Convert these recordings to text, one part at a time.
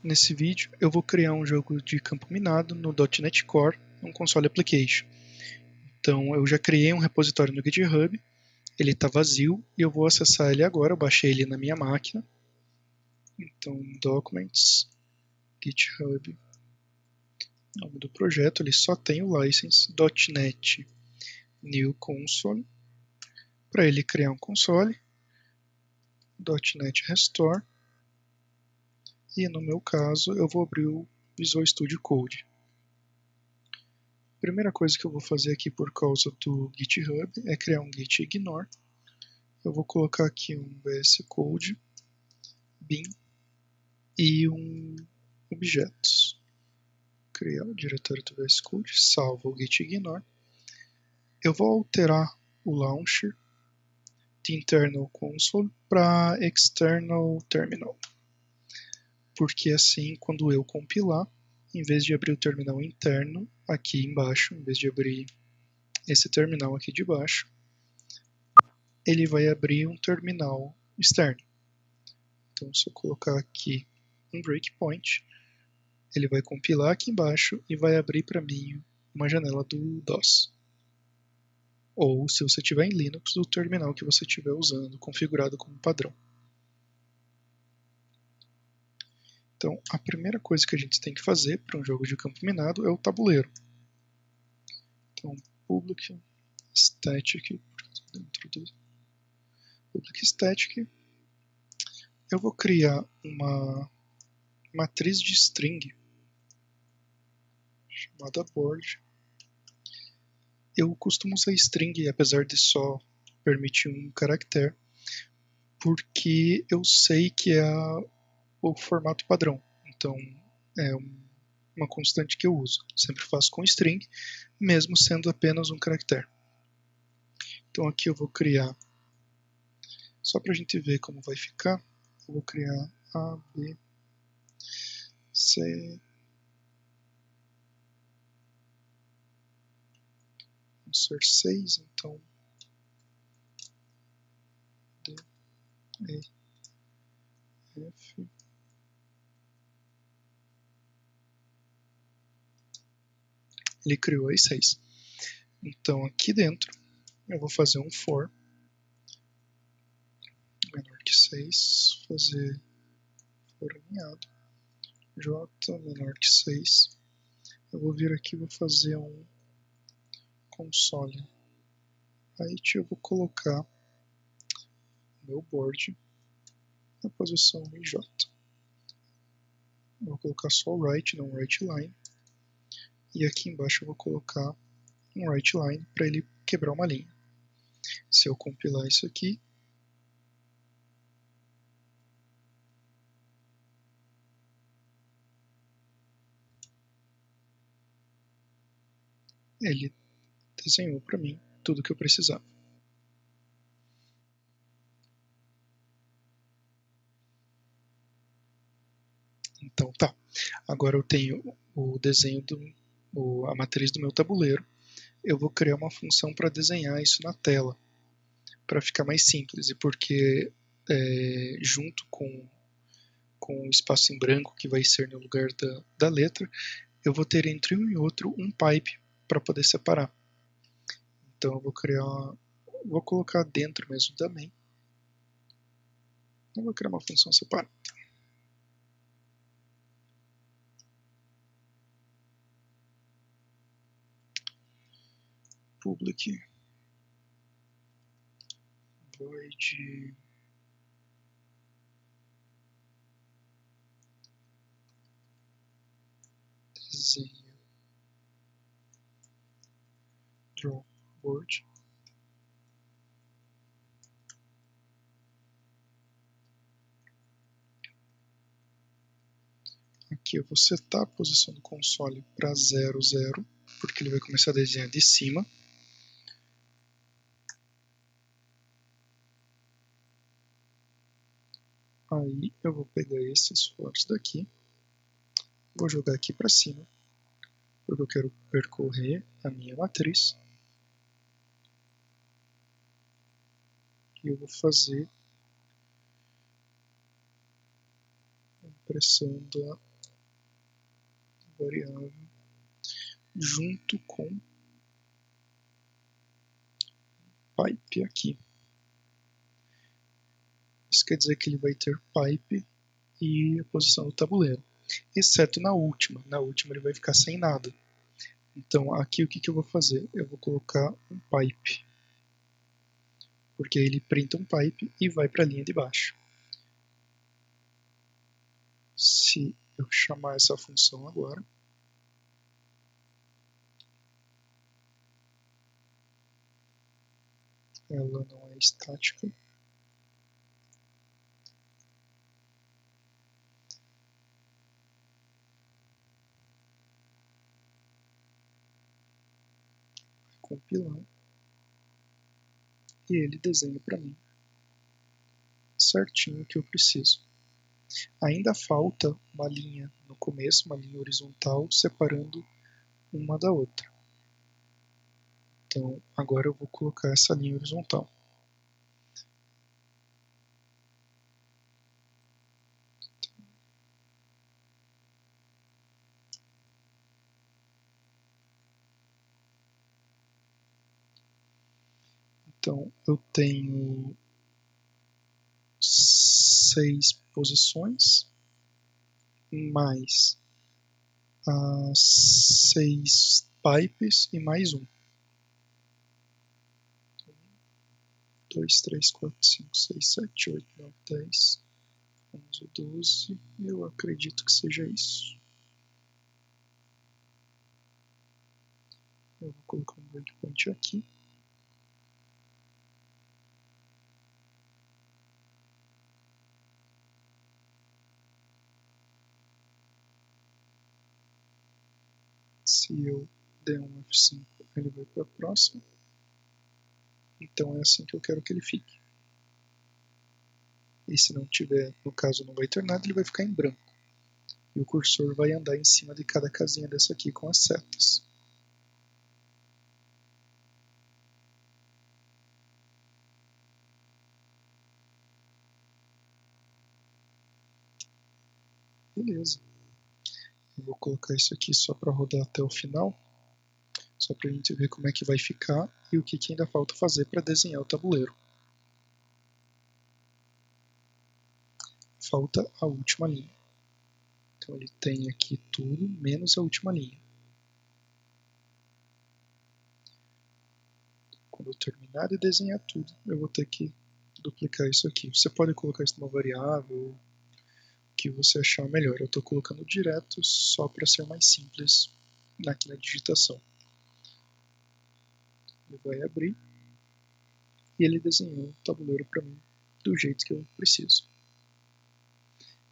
Nesse vídeo eu vou criar um jogo de campo minado no .NET Core, um console application. Então eu já criei um repositório no GitHub, ele está vazio e eu vou acessar ele agora, eu baixei ele na minha máquina. Então Documents, GitHub, nome do projeto, ele só tem o license .NET New Console. Para ele criar um console, .NET Restore, e no meu caso eu vou abrir o Visual Studio Code. A primeira coisa que eu vou fazer aqui por causa do GitHub é criar um git ignore. Eu vou colocar aqui um VS Code, bin e um objetos. Criar o diretório do VS Code, salvo o git ignore. Eu vou alterar o launcher de internal console para external terminal, porque assim quando eu compilar, em vez de abrir o terminal interno aqui embaixo, em vez de abrir esse terminal aqui de baixo, ele vai abrir um terminal externo. Então se eu colocar aqui um breakpoint, ele vai compilar aqui embaixo e vai abrir para mim uma janela do DOS. Ou, se você tiver em Linux, do terminal que você estiver usando, configurado como padrão. Então, a primeira coisa que a gente tem que fazer para um jogo de campo minado é o tabuleiro. Então, public static, dentro do public static, eu vou criar uma matriz de string chamada board. Eu costumo usar string, apesar de só permitir um caractere, porque eu sei que é o formato padrão. Então, é uma constante que eu uso. Sempre faço com string, mesmo sendo apenas um caractere. Então aqui eu vou criar, só para a gente ver como vai ficar, eu vou criar A, B, C, vamos ser 6, então D, E, F, ele criou as 6. Então aqui dentro eu vou fazer um for menor que 6, fazer for alinhado, J menor que 6. Eu vou vir aqui e vou fazer um console. Aí eu vou colocar meu board na posição IJ. Eu vou colocar só o write, não write line. E aqui embaixo eu vou colocar um write line para ele quebrar uma linha. Se eu compilar isso aqui, ele desenhou para mim tudo o que eu precisava. Então tá, agora eu tenho o desenho, a matriz do meu tabuleiro. Eu vou criar uma função para desenhar isso na tela, para ficar mais simples, e porque junto com o espaço em branco que vai ser no lugar da letra, eu vou ter entre um e outro um pipe para poder separar. Então eu vou colocar dentro mesmo também. Eu vou criar uma função separada. Public void desenho draw board. Aqui eu vou setar a posição do console para 0, 0, porque ele vai começar a desenhar de cima. Aí eu vou pegar esses fortes daqui, vou jogar aqui para cima, porque eu quero percorrer a minha matriz. E eu vou fazer a impressão da variável junto com pipe aqui. Isso quer dizer que ele vai ter pipe e a posição do tabuleiro, exceto na última. Na última ele vai ficar sem nada. Então aqui o que eu vou fazer? Eu vou colocar um pipe, porque ele printa um pipe e vai para a linha de baixo. Se eu chamar essa função agora, ela não é estática. Compilar e ele desenha para mim certinho o que eu preciso. Ainda falta uma linha no começo, uma linha horizontal separando uma da outra. Então agora eu vou colocar essa linha horizontal. Então eu tenho 6 posições mais 6 pipes e mais um. 2, 3, 4, 5, 6, 7, 8, 9, 10, 11, 12. Eu acredito que seja isso. Eu vou colocar um breakpoint aqui. Se eu der um F5, ele vai para a próxima. Então é assim que eu quero que ele fique. E se não tiver, no caso não vai ter nada, ele vai ficar em branco. E o cursor vai andar em cima de cada casinha dessa aqui com as setas. Beleza. Eu vou colocar isso aqui só para rodar até o final, só para a gente ver como é que vai ficar e o que ainda falta fazer para desenhar o tabuleiro. Falta a última linha. Então ele tem aqui tudo menos a última linha. Quando eu terminar de desenhar tudo, eu vou ter que duplicar isso aqui. Você pode colocar isso numa variável, o que você achar melhor. Eu estou colocando direto só para ser mais simples aqui na digitação. Ele vai abrir e ele desenhou o tabuleiro para mim do jeito que eu preciso.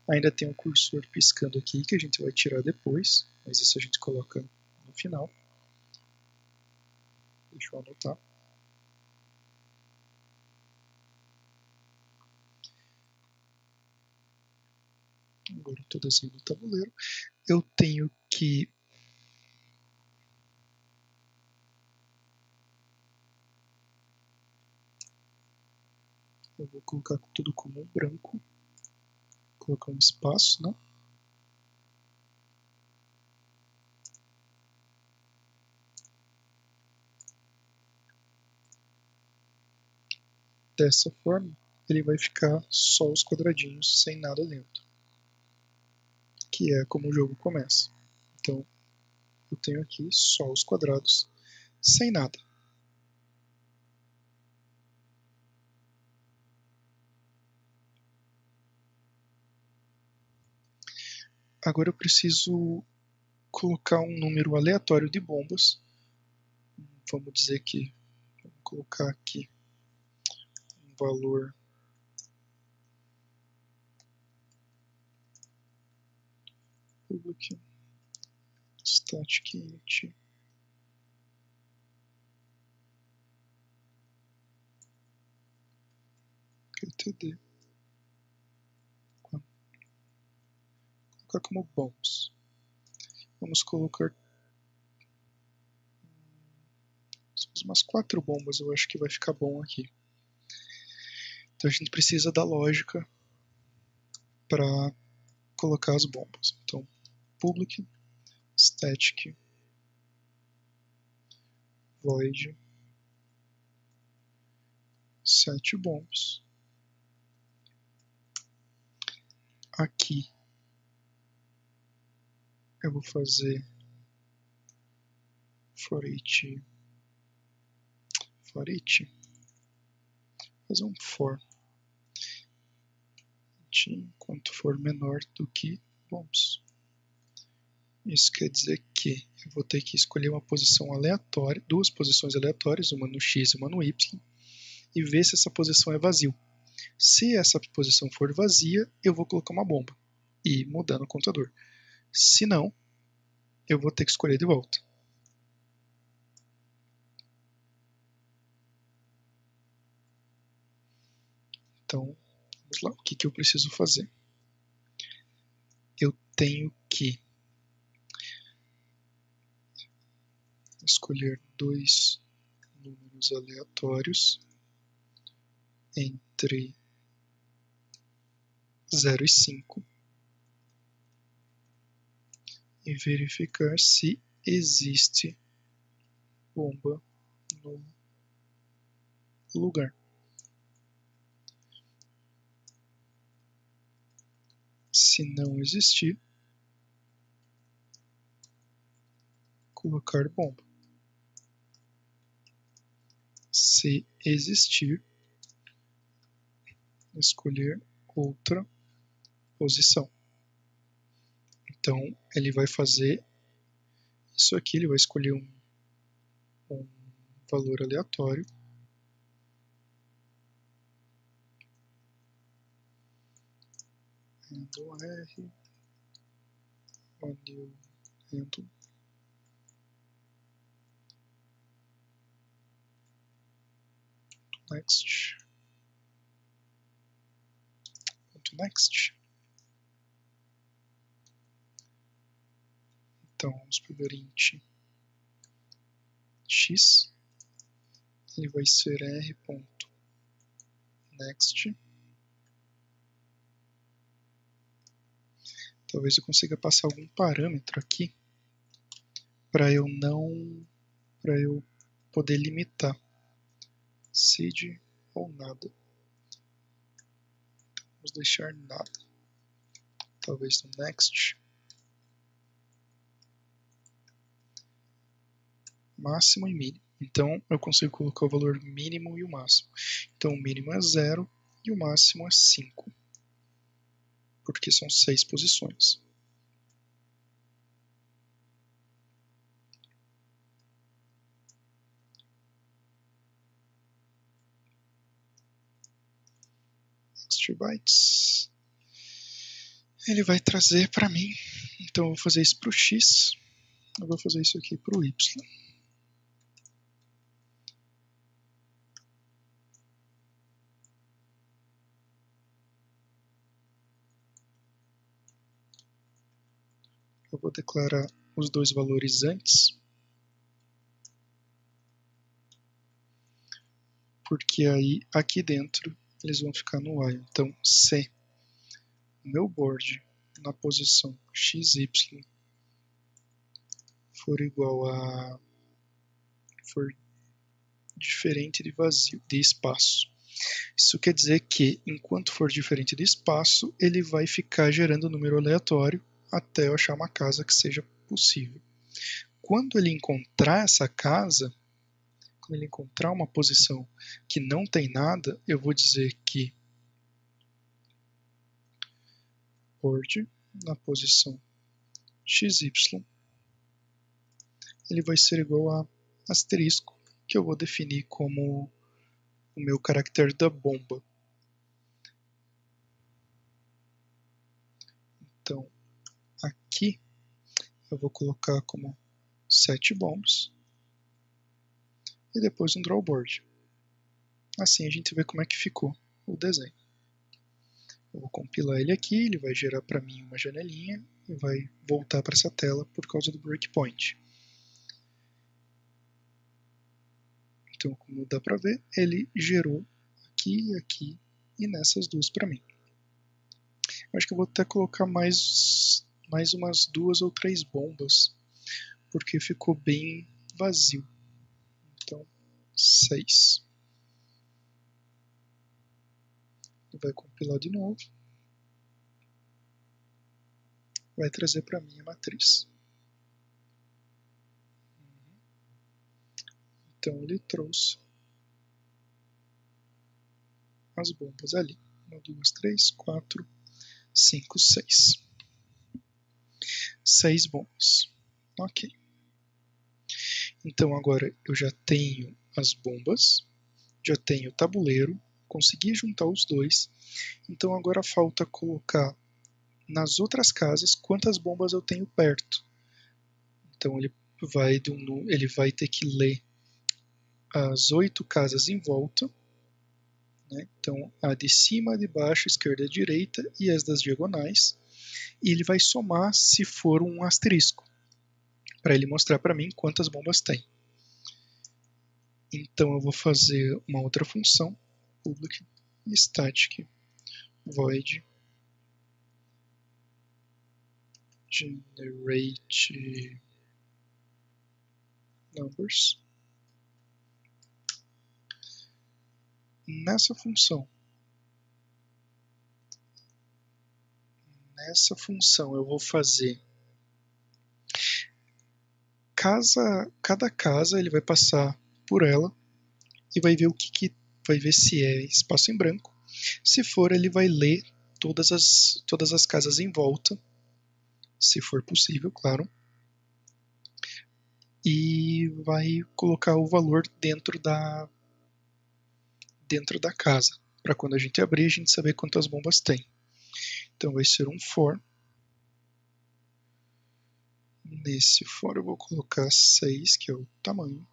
Ainda tem um cursor piscando aqui que a gente vai tirar depois, mas isso a gente coloca no final. Deixa eu anotar. Agora eu estou desenhando o tabuleiro. Eu tenho que eu vou colocar tudo como branco, colocar um espaço, né? Dessa forma, ele vai ficar só os quadradinhos sem nada dentro, que é como o jogo começa. Então, eu tenho aqui só os quadrados sem nada. Agora eu preciso colocar um número aleatório de bombas. Vamos dizer que vamos colocar aqui um valor public static int ktd, colocar como bombs. Vamos colocar umas 4 bombas, eu acho que vai ficar bom aqui. Então a gente precisa da lógica para colocar as bombas. Então, public static void set bombs. Aqui eu vou fazer for each, fazer um for enquanto for menor do que bombs. Isso quer dizer que eu vou ter que escolher uma posição aleatória, duas posições aleatórias, uma no x e uma no y, e ver se essa posição é vazia. Se essa posição for vazia, eu vou colocar uma bomba e mudar no contador. Se não, eu vou ter que escolher de volta. Então, vamos lá. O que eu preciso fazer? Eu tenho que escolher dois números aleatórios entre 0 e 5 e verificar se existe bomba no lugar. Se não existir, colocar bomba. Se existir, escolher outra posição. Então, ele vai fazer isso aqui, ele vai escolher um valor aleatório. Handle R, new handle. Next. Next. Então, vamos pegar int x, ele vai ser r.next. Talvez eu consiga passar algum parâmetro aqui para eu poder limitar seed ou nada. Vamos deixar nada. Talvez no next. Máximo e mínimo. Então eu consigo colocar o valor mínimo e o máximo. Então o mínimo é 0 e o máximo é 5. Porque são 6 posições. Next bytes. Ele vai trazer para mim. Então eu vou fazer isso para o x. Eu vou fazer isso aqui para o y. Eu vou declarar os dois valores antes, porque aí aqui dentro eles vão ficar no while. Então, se o meu board na posição XY for igual a for diferente de vazio, de espaço. Isso quer dizer que enquanto for diferente de espaço, ele vai ficar gerando número aleatório até eu achar uma casa que seja possível. Quando ele encontrar essa casa, quando ele encontrar uma posição que não tem nada, eu vou dizer que board na posição XY ele vai ser igual a asterisco, que eu vou definir como o meu caractere da bomba. Então, aqui eu vou colocar como set bombs e depois um drawboard. Assim a gente vê como é que ficou o desenho. Eu vou compilar ele aqui, ele vai gerar para mim uma janelinha e vai voltar para essa tela por causa do breakpoint. Então, como dá para ver, ele gerou aqui, aqui e nessas duas para mim. Eu acho que eu vou até colocar mais umas 2 ou 3 bombas porque ficou bem vazio. Então, 6. Vai compilar de novo. Vai trazer para mim a matriz. Então ele trouxe as bombas ali. 1, 2, 3, 4, 5, 6. 6 bombas. Ok. Então agora eu já tenho as bombas, já tenho o tabuleiro, consegui juntar os dois. Então agora falta colocar nas outras casas quantas bombas eu tenho perto. Então ele vai ter que ler as 8 casas em volta, né? Então a de cima, a de baixo, esquerda e direita e as das diagonais, e ele vai somar se for um asterisco, para ele mostrar para mim quantas bombas tem. Então eu vou fazer uma outra função, public static void generate numbers. Nessa função eu vou fazer cada casa, ele vai passar por ela e vai ver vai ver se é espaço em branco. Se for, ele vai ler todas as casas em volta, se for possível, claro, e vai colocar o valor dentro da casa, para quando a gente abrir a gente saber quantas bombas tem. Então vai ser um for. Nesse for eu vou colocar 6, que é o tamanho.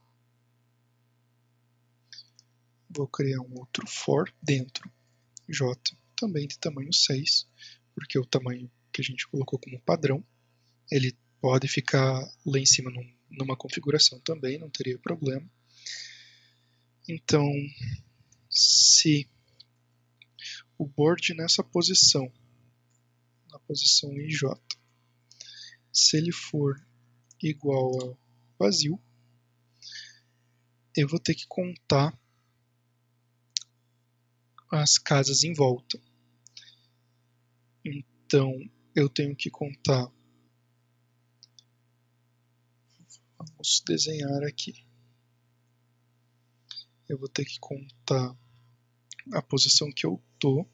Vou criar um outro for dentro, j, também de tamanho 6, porque é o tamanho que a gente colocou como padrão. Ele pode ficar lá em cima numa configuração também, não teria problema. Então, se o board nessa posição, na posição IJ, se ele for igual a vazio, eu vou ter que contar as casas em volta. Então, eu tenho que contar. Vamos desenhar aqui. Eu vou ter que contar a posição que eu tô.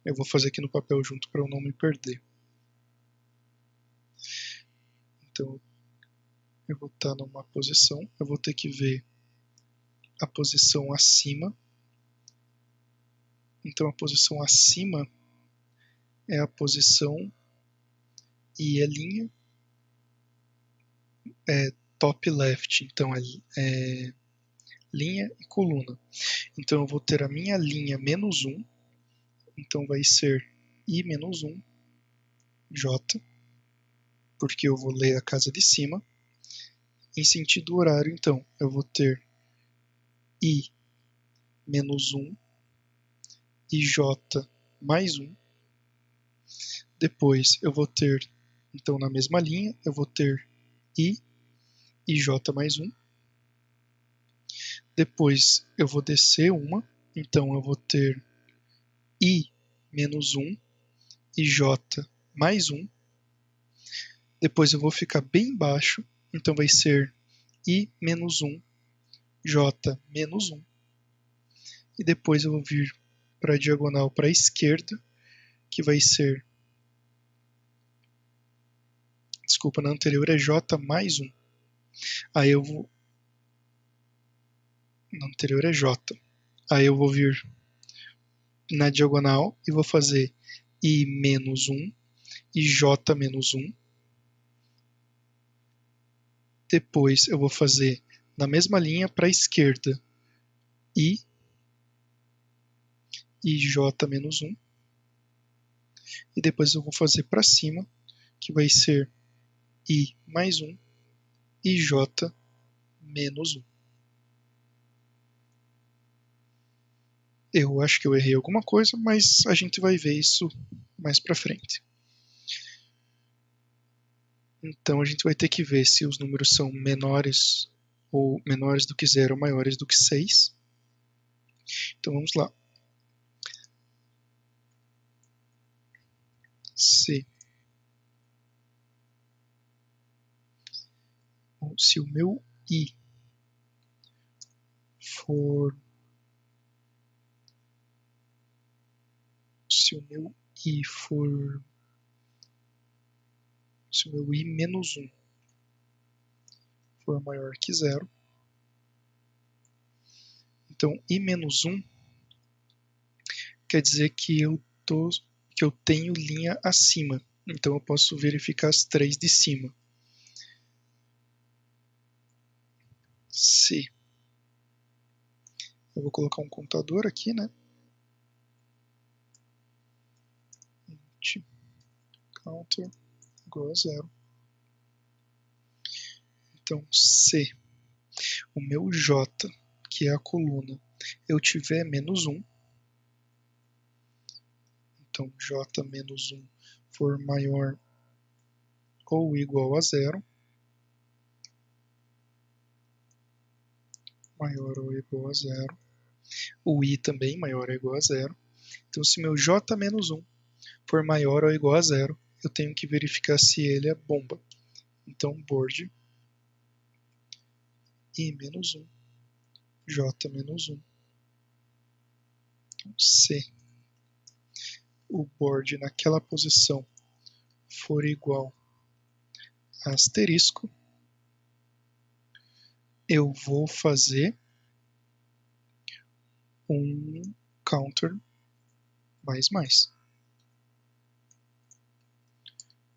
Eu vou fazer aqui no papel junto para eu não me perder. Então, eu vou estar numa posição, eu vou ter que ver a posição acima. Então, a posição acima é a posição e a linha é top left, então é linha e coluna. Então, eu vou ter a minha linha menos 1, então vai ser I menos 1, J, porque eu vou ler a casa de cima. Em sentido horário, então, eu vou ter I menos 1 e J mais 1. Depois eu vou ter, então na mesma linha, eu vou ter I e J mais 1. Depois eu vou descer uma, então eu vou ter I menos 1 e J mais 1. Depois eu vou ficar bem embaixo, então vai ser I menos 1, J menos 1. E depois eu vou vir para a diagonal para a esquerda, que vai ser, desculpa, na anterior é J mais 1. Aí eu vou, na anterior é J. Aí eu vou vir na diagonal e vou fazer I menos 1 e J menos 1. Depois eu vou fazer na mesma linha para a esquerda I e J menos 1. E depois eu vou fazer para cima, que vai ser I mais 1 e J menos 1. Eu acho que eu errei alguma coisa, mas a gente vai ver isso mais para frente. Então a gente vai ter que ver se os números são menores ou menores do que 0 ou maiores do que 6. Então vamos lá. Se o meu i for se o meu i menos 1 for maior que 0, então i menos 1 quer dizer que eu tenho linha acima, então eu posso verificar as 3 de cima. Se eu vou colocar um contador aqui, né? Counter igual a 0. Então, se o meu J, que é a coluna, eu tiver menos 1, então J menos 1 for maior ou igual a 0, maior ou igual a 0, o I também maior ou igual a 0. Então, se meu J menos 1 for maior ou igual a 0, eu tenho que verificar se ele é bomba. Então, board I menos 1, J menos 1. Então, se o board naquela posição for igual a asterisco, eu vou fazer um counter mais.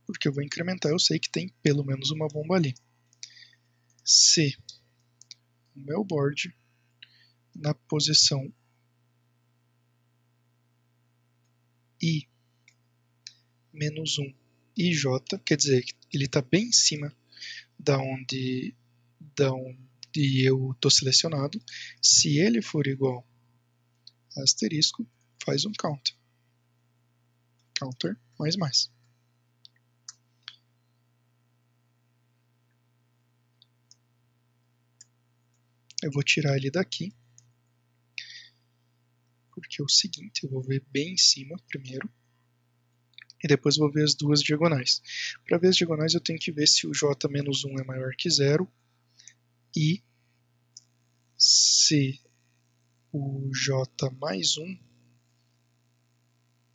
Porque eu vou incrementar, eu sei que tem pelo menos uma bomba ali. Se o meu board na posição I menos 1 e J, quer dizer, ele está bem em cima da onde eu estou selecionado. Se ele for igual a asterisco, faz um counter. Counter mais. Eu vou tirar ele daqui, porque é o seguinte, eu vou ver bem em cima primeiro, e depois vou ver as duas diagonais. Para ver as diagonais eu tenho que ver se o J menos 1 é maior que 0 e se o J mais 1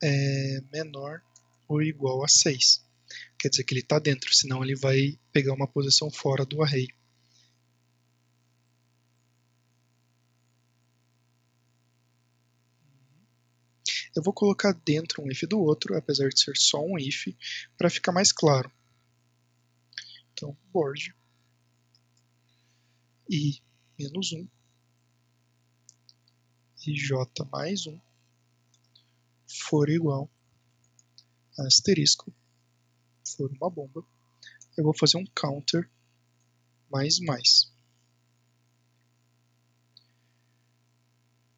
é menor ou igual a 6. Quer dizer que ele está dentro, senão ele vai pegar uma posição fora do array. Eu vou colocar dentro um if do outro, apesar de ser só um if, para ficar mais claro. Então, board i menos 1 e j mais 1 for igual a asterisco, for uma bomba, eu vou fazer um counter mais.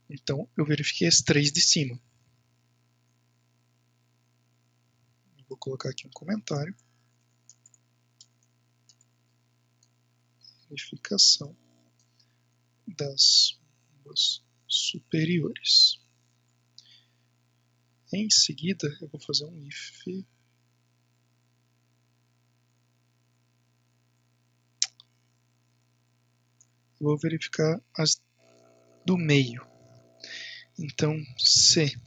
Então, eu verifiquei as 3 de cima. Vou colocar aqui um comentário. Verificação das bombas superiores. Em seguida, eu vou fazer um if vou verificar as do meio. Então, se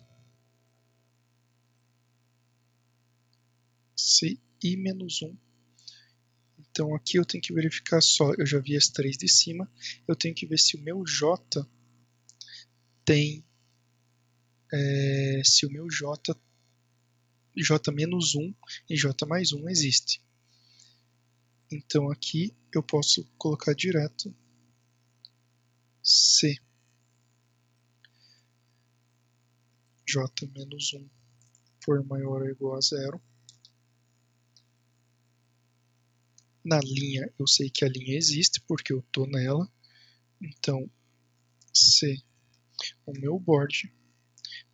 i menos 1, então aqui eu tenho que verificar só, eu já vi as 3 de cima, eu tenho que ver se o meu j tem, se o meu j menos 1 e j mais 1 existe. Então aqui eu posso colocar direto se j menos 1 for maior ou igual a 0. Na linha, eu sei que a linha existe, porque eu estou nela. Então, se o meu board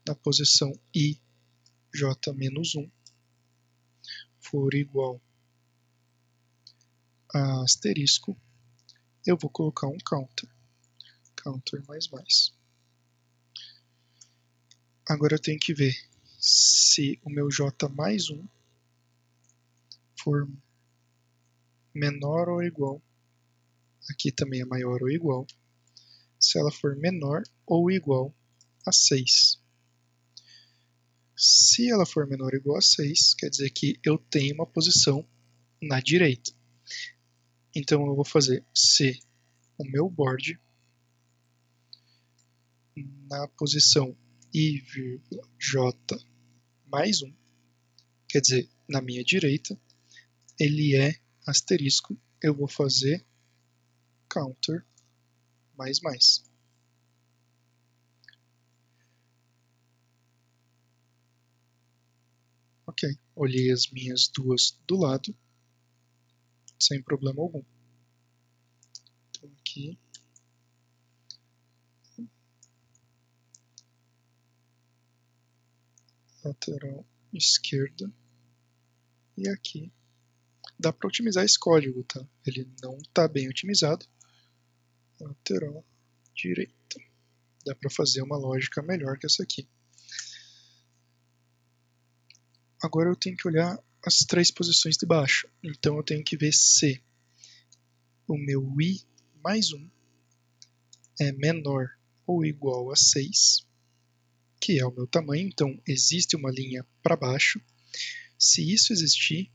na posição i, j menos 1 for igual asterisco, eu vou colocar um counter. Counter mais mais. Agora eu tenho que ver se o meu j mais 1 for menor ou igual. Aqui também é maior ou igual. Se ela for menor ou igual a 6. Se ela for menor ou igual a 6, quer dizer que eu tenho uma posição na direita. Então eu vou fazer se o meu board na posição i, j mais 1, quer dizer, na minha direita, ele é asterisco, eu vou fazer counter mais mais. Ok, olhei as minhas duas do lado, sem problema algum. Então aqui, lateral esquerda, e aqui dá para otimizar esse código, tá? Ele não está bem otimizado. Lateral direita. Dá para fazer uma lógica melhor que essa aqui. Agora eu tenho que olhar as três posições de baixo. Então eu tenho que ver se o meu i mais 1 é menor ou igual a 6, que é o meu tamanho. Então existe uma linha para baixo. Se isso existir,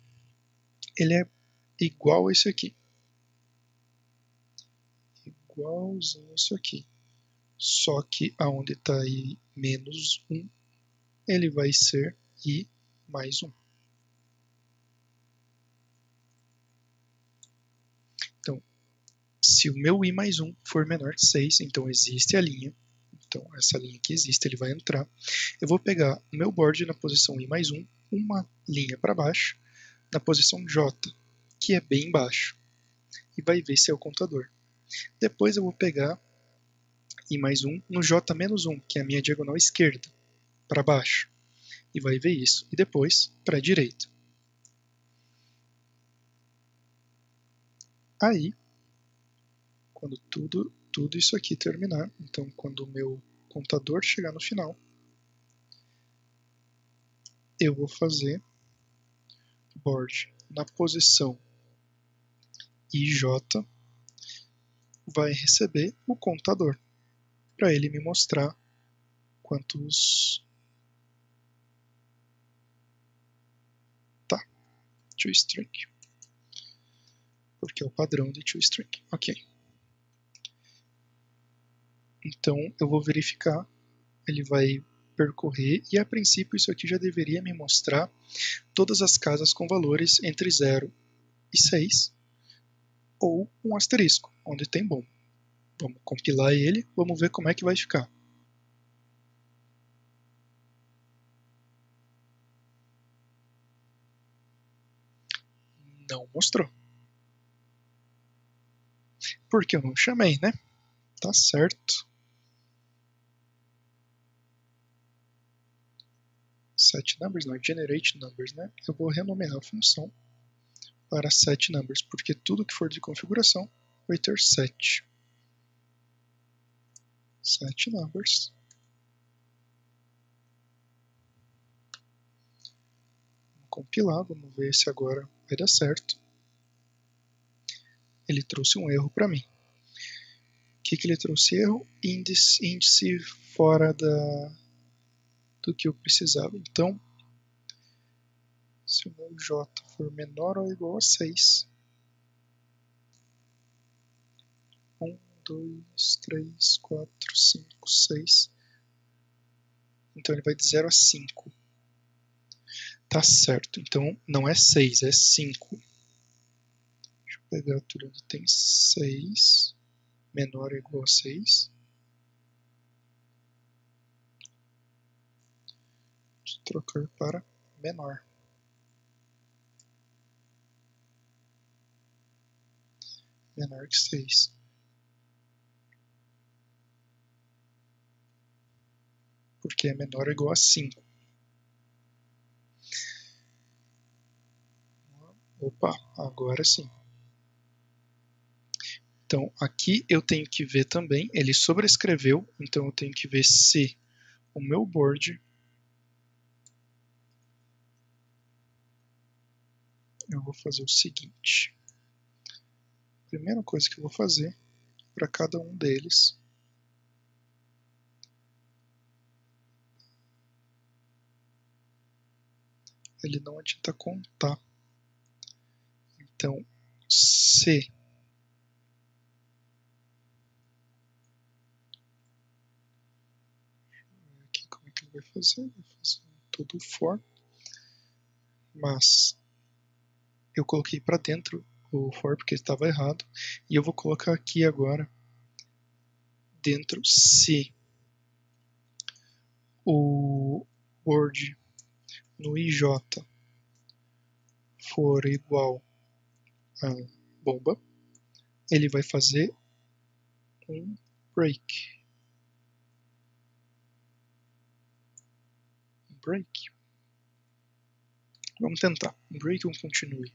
ele é igual a esse aqui. Igualzinho a isso aqui. Só que aonde está i menos 1, ele vai ser i mais 1. Então, se o meu i mais 1 for menor que 6, então existe a linha. Então, essa linha que existe, ele vai entrar. Eu vou pegar o meu board na posição i mais 1, uma linha para baixo, na posição j, que é bem baixo, e vai ver se é o contador. Depois eu vou pegar i mais 1 no j menos 1, que é a minha diagonal esquerda, para baixo, e vai ver isso. E depois para a direita. Aí, quando tudo isso aqui terminar, então quando o meu contador chegar no final, eu vou fazer board na posição IJ, vai receber o contador, para ele me mostrar quantos... Tá, toString, porque é o padrão de toString. Ok. Então eu vou verificar, ele vai percorrer, e a princípio isso aqui já deveria me mostrar todas as casas com valores entre 0 e 6, ou um asterisco, onde tem bom. Vamos compilar ele, vamos ver como é que vai ficar. Não mostrou. Porque eu não chamei, né? Tá certo. setNumbers não, generate numbers, né? Eu vou renomear a função para setNumbers, porque tudo que for de configuração vai ter 7. setNumbers. Vamos compilar, vamos ver se agora vai dar certo. Ele trouxe um erro para mim. O que ele trouxe erro? Índice fora do que eu precisava. Então, se o meu j for menor ou igual a 6, 1, 2, 3, 4, 5, 6, então ele vai de 0 a 5. Tá certo, então não é 6, é 5. Deixa eu pegar tudo onde tem 6, menor ou igual a 6. Vou trocar para menor. Menor que 6. Porque é menor ou igual a 5. Opa, agora sim. Então, aqui eu tenho que ver também, ele sobrescreveu, então eu tenho que ver se o meu board, eu vou fazer o seguinte. A primeira coisa que eu vou fazer para cada um deles, ele não adianta contar. Então, se aqui como é que ele vai fazer? Vai fazer todo o for, mas eu coloquei para dentro o for porque estava errado, e eu vou colocar aqui agora dentro se o board no IJ for igual a bomba, ele vai fazer um break. Break. Vamos tentar. Um break ou um continue.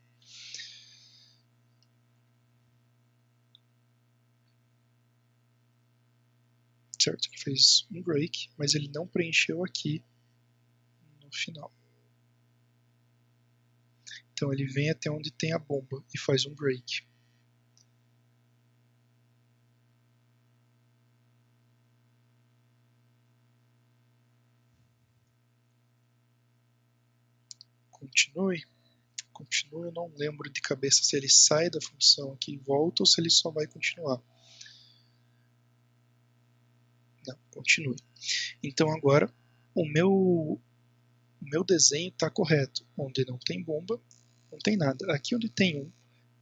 Certo, ele fez um break, mas ele não preencheu aqui no final. Então ele vem até onde tem a bomba e faz um break. Continue. Continue, eu não lembro de cabeça se ele sai da função aqui e volta ou se ele só vai continuar. Não, continue. Então agora o meu desenho está correto. Onde não tem bomba, não tem nada. Aqui onde tem um,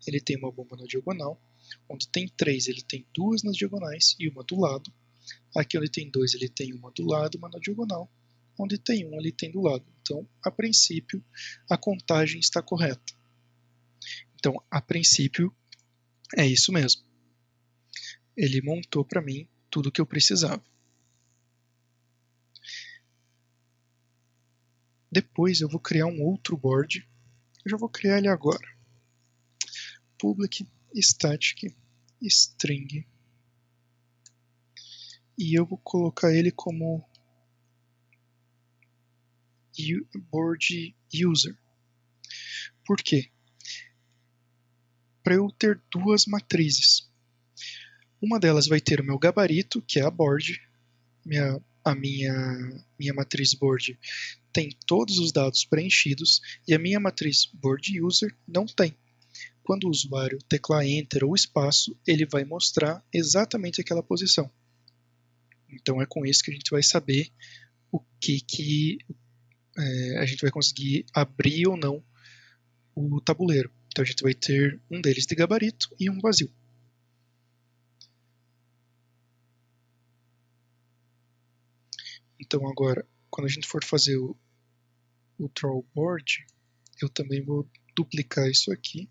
ele tem uma bomba na diagonal. Onde tem 3, ele tem 2 nas diagonais e uma do lado. Aqui onde tem 2, ele tem uma do lado, uma na diagonal. Onde tem 1, ele tem do lado. Então, a princípio, a contagem está correta. Então, a princípio, é isso mesmo. Ele montou para mim tudo o que eu precisava. Depois eu vou criar um outro board. Eu já vou criar ele agora. Public static string. E eu vou colocar ele como board user. Por quê? Para eu ter duas matrizes. Uma delas vai ter o meu gabarito, que é a board. A minha matriz board tem todos os dados preenchidos e a minha matriz board user não tem. Quando o usuário teclar Enter ou espaço, ele vai mostrar exatamente aquela posição. Então é com isso que a gente vai saber o que a gente vai conseguir abrir ou não o tabuleiro. Então a gente vai ter um deles de gabarito e um vazio. Então agora, quando a gente for fazer o draw board, eu também vou duplicar isso aqui.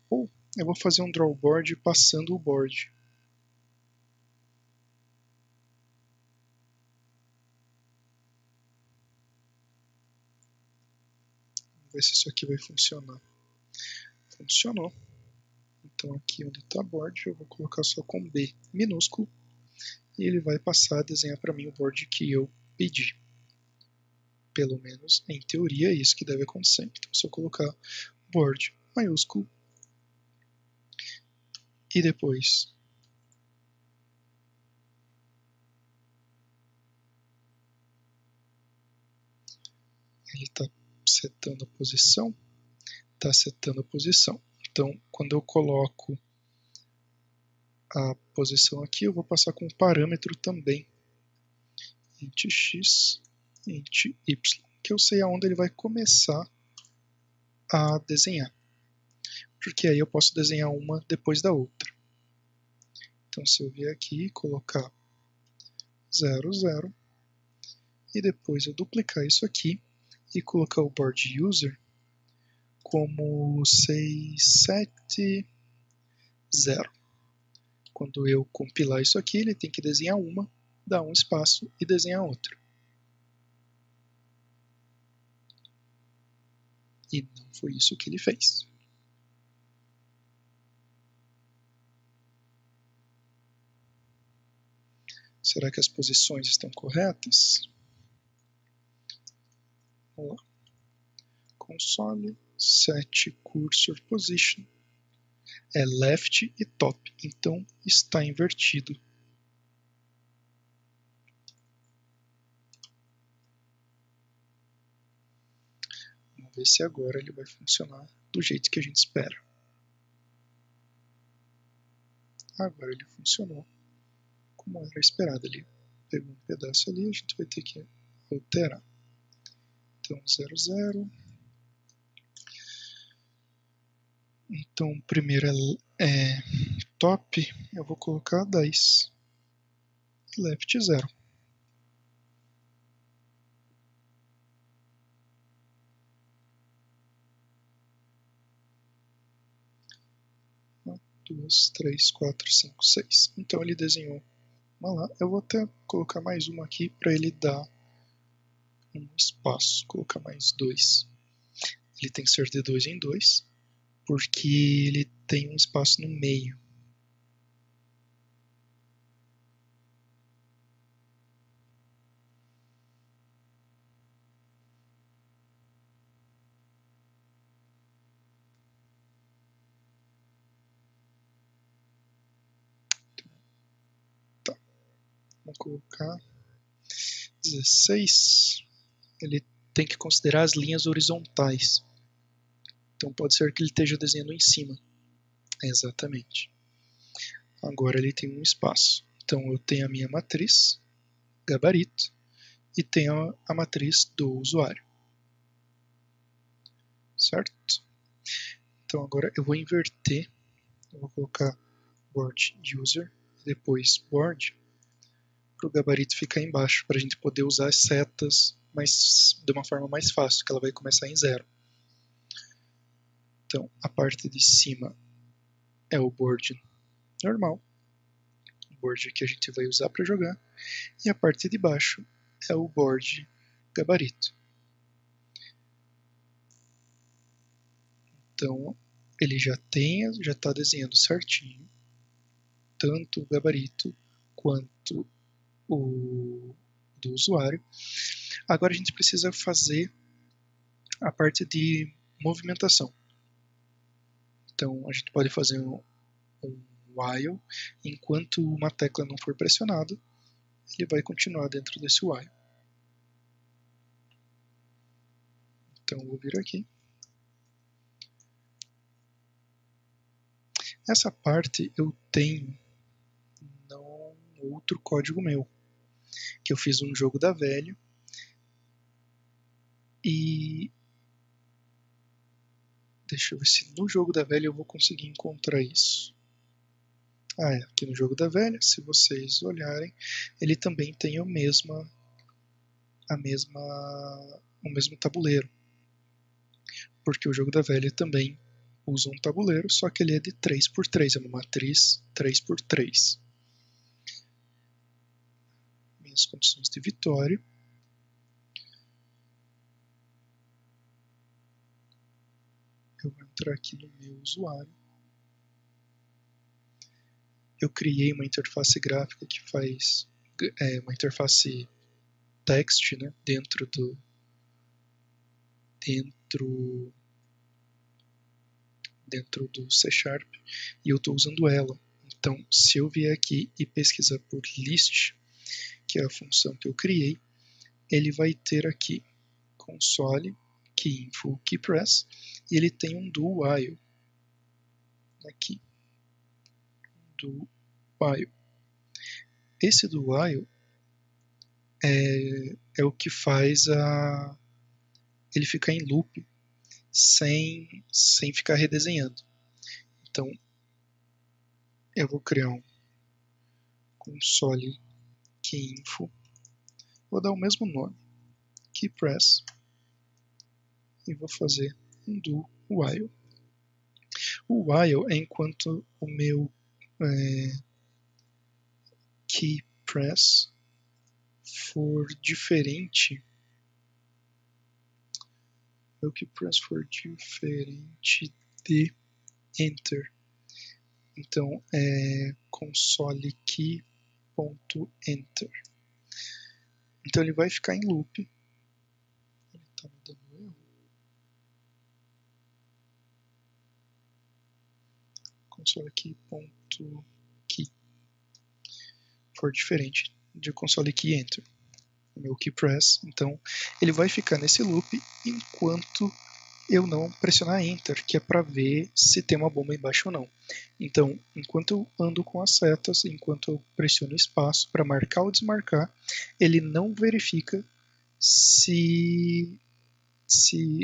Ou eu vou fazer um draw board passando o board. Vamos ver se isso aqui vai funcionar. Funcionou. Então aqui onde está board eu vou colocar só com B minúsculo e ele vai passar a desenhar para mim o board que eu pedi. Pelo menos em teoria é isso que deve acontecer. Então se eu colocar board maiúsculo e depois ele está setando a posição, está setando a posição. Então quando eu coloco a posição aqui, eu vou passar com um parâmetro também, int x, int y, que eu sei aonde ele vai começar a desenhar, porque aí eu posso desenhar uma depois da outra. Então se eu vier aqui e colocar 0, 0, e depois eu duplicar isso aqui e colocar o board user como 670. Quando eu compilar isso aqui, ele tem que desenhar uma, dar um espaço e desenhar outra. E não foi isso que ele fez. Será que as posições estão corretas? Vamos lá. Console set cursor position é left e top, então está invertido. Vamos ver se agora ele vai funcionar do jeito que a gente espera. Agora ele funcionou como era esperado ali. Pegou um pedaço ali, a gente vai ter que alterar. Então 00. Então primeiro é top, eu vou colocar 10. Left 0. Duas, três, quatro, cinco, seis. Então ele desenhou uma lá. Eu vou até colocar mais uma aqui para ele dar um espaço. Colocar mais 2. Ele tem que ser de 2 em 2, porque ele tem um espaço no meio. Tá, vamos colocar 16. Ele tem que considerar as linhas horizontais. Então pode ser que ele esteja desenhando em cima. Exatamente. Agora ele tem um espaço. Então eu tenho a minha matriz, gabarito, e tenho a matriz do usuário. Certo? Então agora eu vou inverter. Eu vou colocar board user, depois board, para o gabarito ficar embaixo, para a gente poder usar as setas de uma forma mais fácil, que ela vai começar em 0. Então a parte de cima é o board normal, o board que a gente vai usar para jogar, e a parte de baixo é o board gabarito. Então ele já está desenhando certinho, tanto o gabarito quanto o do usuário. Agora a gente precisa fazer a parte de movimentação. Então a gente pode fazer um while, enquanto uma tecla não for pressionada, ele vai continuar dentro desse while. Então eu vou vir aqui. Essa parte eu tenho num outro código meu, que eu fiz um jogo da velha, e deixa eu ver se no jogo da velha eu vou conseguir encontrar isso. Aqui no jogo da velha, se vocês olharem, ele também tem o mesmo tabuleiro, porque o jogo da velha também usa um tabuleiro, só que ele é de 3x3, é uma matriz 3x3. Minhas condições de vitória. Eu vou entrar aqui no meu usuário. Eu criei uma interface gráfica que faz uma interface text, né, dentro do C#, e eu estou usando ela. Então, se eu vier aqui e pesquisar por list, que é a função que eu criei, ele vai ter aqui console, keyinfo, keypress, e ele tem um do while aqui, do while. Esse do while é o que faz ele ficar em loop sem ficar redesenhando. Então eu vou criar um console keyinfo, vou dar o mesmo nome, keypress, e vou fazer um do while. O while é enquanto o meu keypress for diferente, meu keypress for diferente de enter. Então console key .enter. Então ele vai ficar em loop. Ele está me dando erro. Console key.key for diferente de console key enter. O meu key press. Então ele vai ficar nesse loop enquanto eu não pressionar Enter, que é para ver se tem uma bomba embaixo ou não. Então, enquanto eu ando com as setas, enquanto eu pressiono espaço para marcar ou desmarcar, ele não verifica se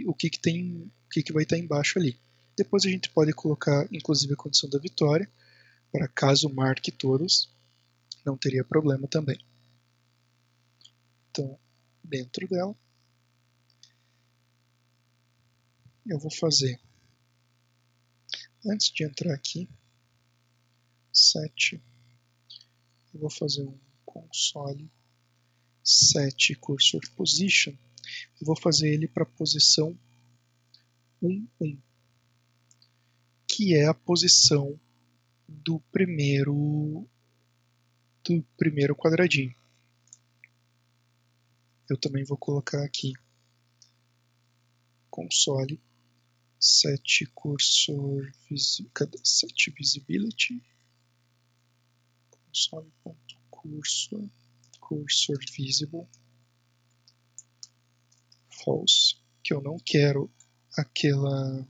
o que vai estar embaixo ali. Depois a gente pode colocar, inclusive, a condição da vitória, para caso marque todas, não teria problema também. Então, dentro dela, eu vou fazer, antes de entrar aqui, set, eu vou fazer um console set cursor position, eu vou fazer ele para a posição 1, 1, que é a posição do primeiro quadradinho. Eu também vou colocar aqui console set cursor set visibility console.cursor visible false, que eu não quero aquela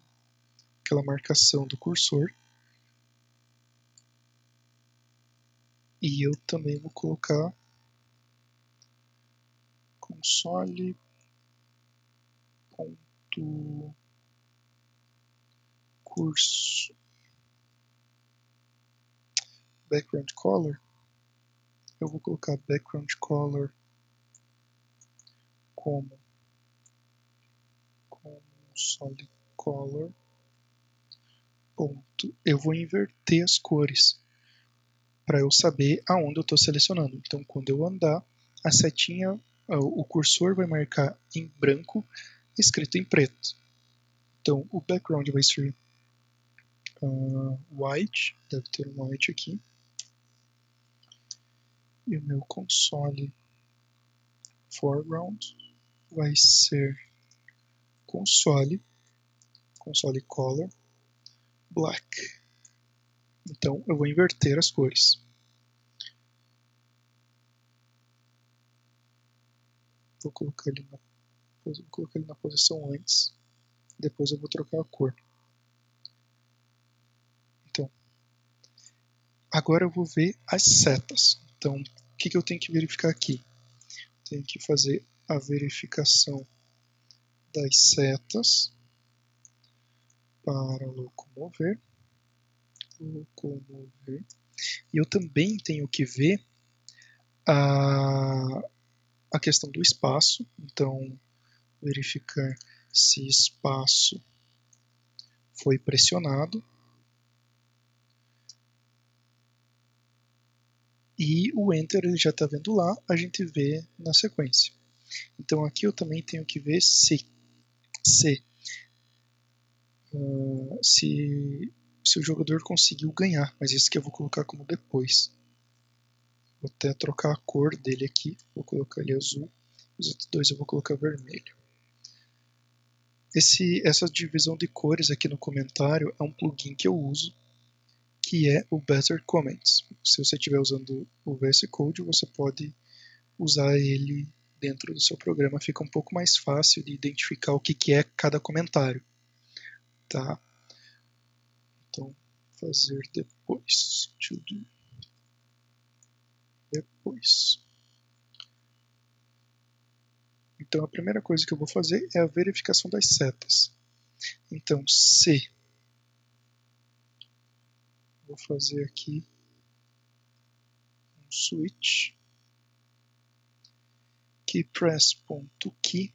marcação do cursor. E eu também vou colocar console ponto curso background color. Eu vou colocar background color como console color ponto. Eu vou inverter as cores para eu saber aonde eu estou selecionando. Então, quando eu andar, a setinha, o cursor vai marcar em branco, escrito em preto. Então, o background vai ser white, deve ter um white aqui. E o meu console foreground vai ser console color black. Então eu vou inverter as cores. Vou colocar ele na posição antes, depois eu vou trocar a cor. Então, agora eu vou ver as setas. Então, o que eu tenho que verificar aqui? Tenho que fazer a verificação das setas para locomover. E eu também tenho que ver a questão do espaço. Então, verificar se espaço foi pressionado. E o Enter ele já está vendo lá, a gente vê na sequência. Então aqui eu também tenho que ver se o jogador conseguiu ganhar, mas isso que eu vou colocar como depois. Vou até trocar a cor dele aqui, vou colocar ele azul, os outros dois eu vou colocar vermelho. Essa divisão de cores aqui no comentário é um plugin que eu uso, que é o Better Comments. Se você estiver usando o VS Code, você pode usar ele dentro do seu programa, fica um pouco mais fácil de identificar o que é cada comentário. Tá? Então, fazer depois. To do. Depois. Então, a primeira coisa que eu vou fazer é a verificação das setas. Então, se vou fazer aqui um switch keypress.key.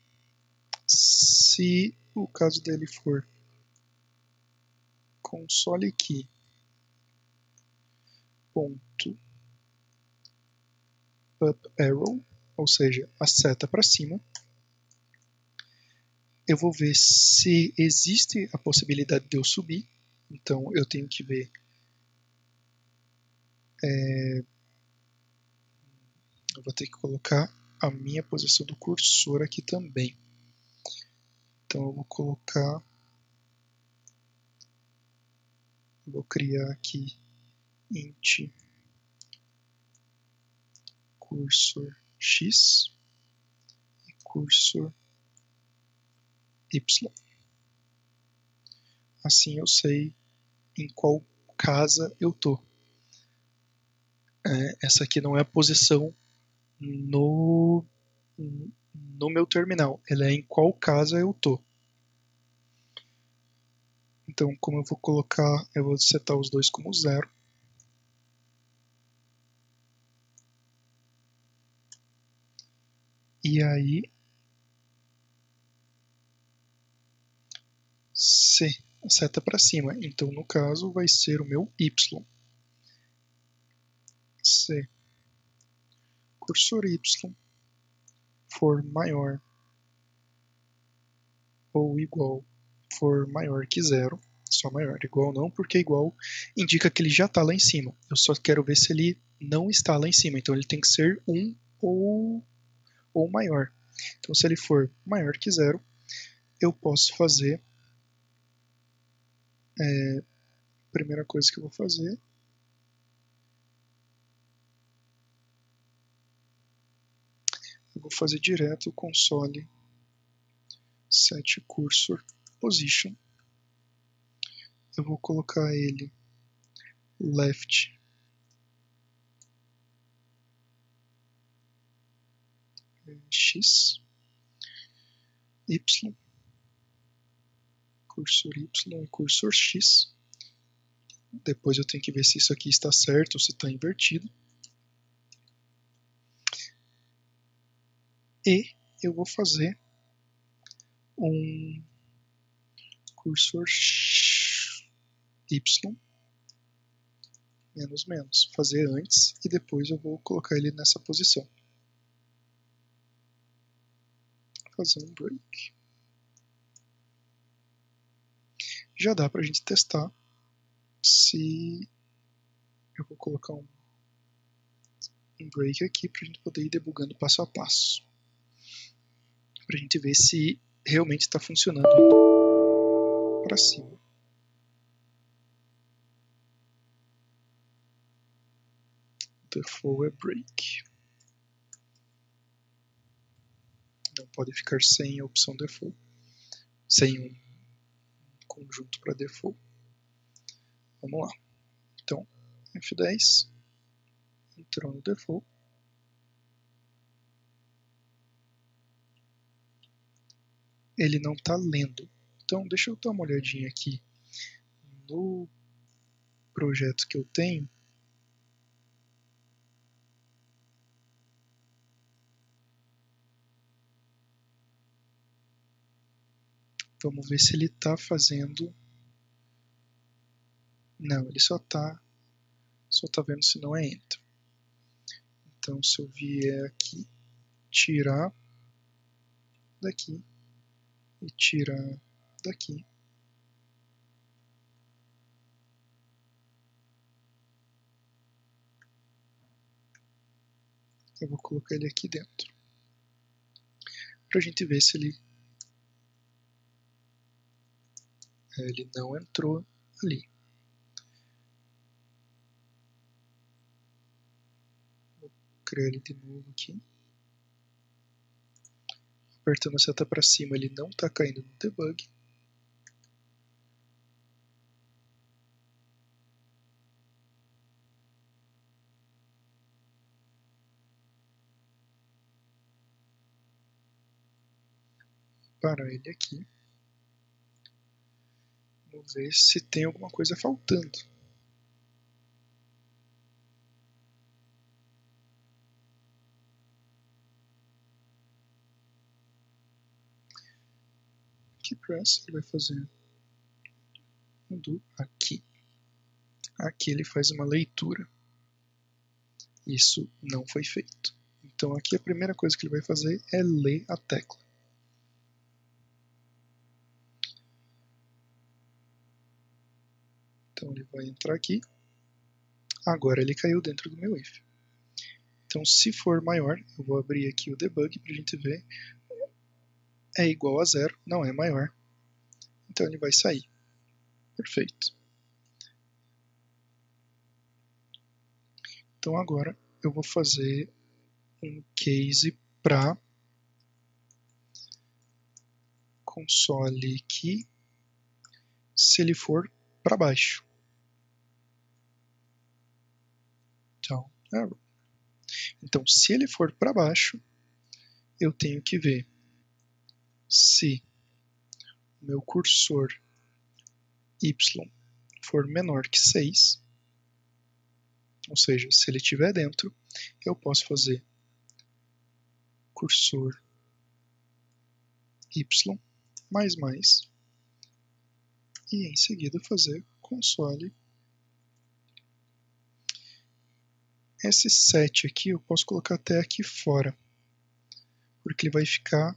Se o caso dele for console key ponto up arrow, ou seja, a seta para cima, eu vou ver se existe a possibilidade de eu subir. Então eu tenho que ver Eu vou ter que colocar a minha posição do cursor aqui também. Então eu vou colocar, vou criar aqui int cursor x e cursor y. Assim eu sei em qual casa eu tô. Essa aqui não é a posição no meu terminal, ela é em qual casa eu tô. Então, como eu vou colocar, eu vou setar os dois como 0. E aí, C, seta para cima. Então, no caso, vai ser o meu Y. Se cursor Y for maior ou igual, for maior que 0, só maior, igual não, porque igual indica que ele já está lá em cima. Eu só quero ver se ele não está lá em cima, então ele tem que ser 1 ou maior. Então, se ele for maior que 0, eu posso fazer, a primeira coisa que eu vou fazer, eu vou fazer direto o console set cursor position. Eu vou colocar ele left x, y, cursor y e cursor x. Depois eu tenho que ver se isso aqui está certo ou se está invertido. E eu vou fazer um cursor y menos menos, fazer antes e depois eu vou colocar ele nessa posição. Fazer um break. Já dá para a gente testar se eu vou colocar um break aqui para a gente poder ir debugando passo a passo, para a gente ver se realmente está funcionando para cima. Default é break. Não pode ficar sem a opção default, sem um conjunto para default. Vamos lá. Então, F10 entrou no default. Ele não está lendo. Então, deixa eu dar uma olhadinha aqui no projeto que eu tenho. Vamos ver se ele está fazendo. Não, ele só tá vendo se não é enter. Então, se eu vier aqui, tirar daqui e tirar daqui, eu vou colocar ele aqui dentro, para a gente ver se ele não entrou ali. Vou criar ele de novo aqui. Apertando a seta para cima, ele não está caindo no debug. Parar ele aqui. Vamos ver se tem alguma coisa faltando. Key press, ele vai fazer undo aqui. Aqui ele faz uma leitura. Isso não foi feito. Então aqui a primeira coisa que ele vai fazer é ler a tecla. Então ele vai entrar aqui. Agora ele caiu dentro do meu if. Então, se for maior, eu vou abrir aqui o debug para a gente ver. É igual a 0, não é maior. Então ele vai sair. Perfeito. Então agora eu vou fazer um case para console key se ele for para baixo. Então, se ele for para baixo, eu tenho que ver se o meu cursor y for menor que 6, ou seja, se ele estiver dentro, eu posso fazer cursor y mais, e em seguida fazer console. Esse 7 aqui eu posso colocar até aqui fora, porque ele vai ficar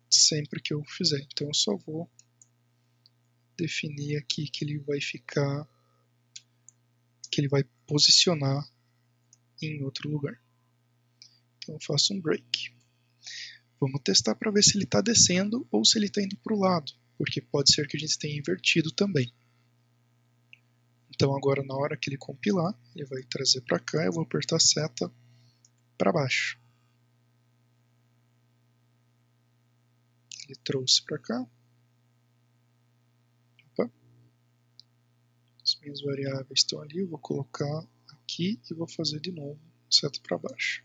sempre que eu fizer. Então eu só vou definir aqui que ele vai ficar, que ele vai posicionar em outro lugar. Então eu faço um break. Vamos testar para ver se ele está descendo ou se ele está indo para o lado, porque pode ser que a gente tenha invertido também. Então agora na hora que ele compilar, ele vai trazer para cá, eu vou apertar a seta para baixo. Ele trouxe para cá. Opa. As minhas variáveis estão ali, eu vou colocar aqui e vou fazer de novo seta para baixo.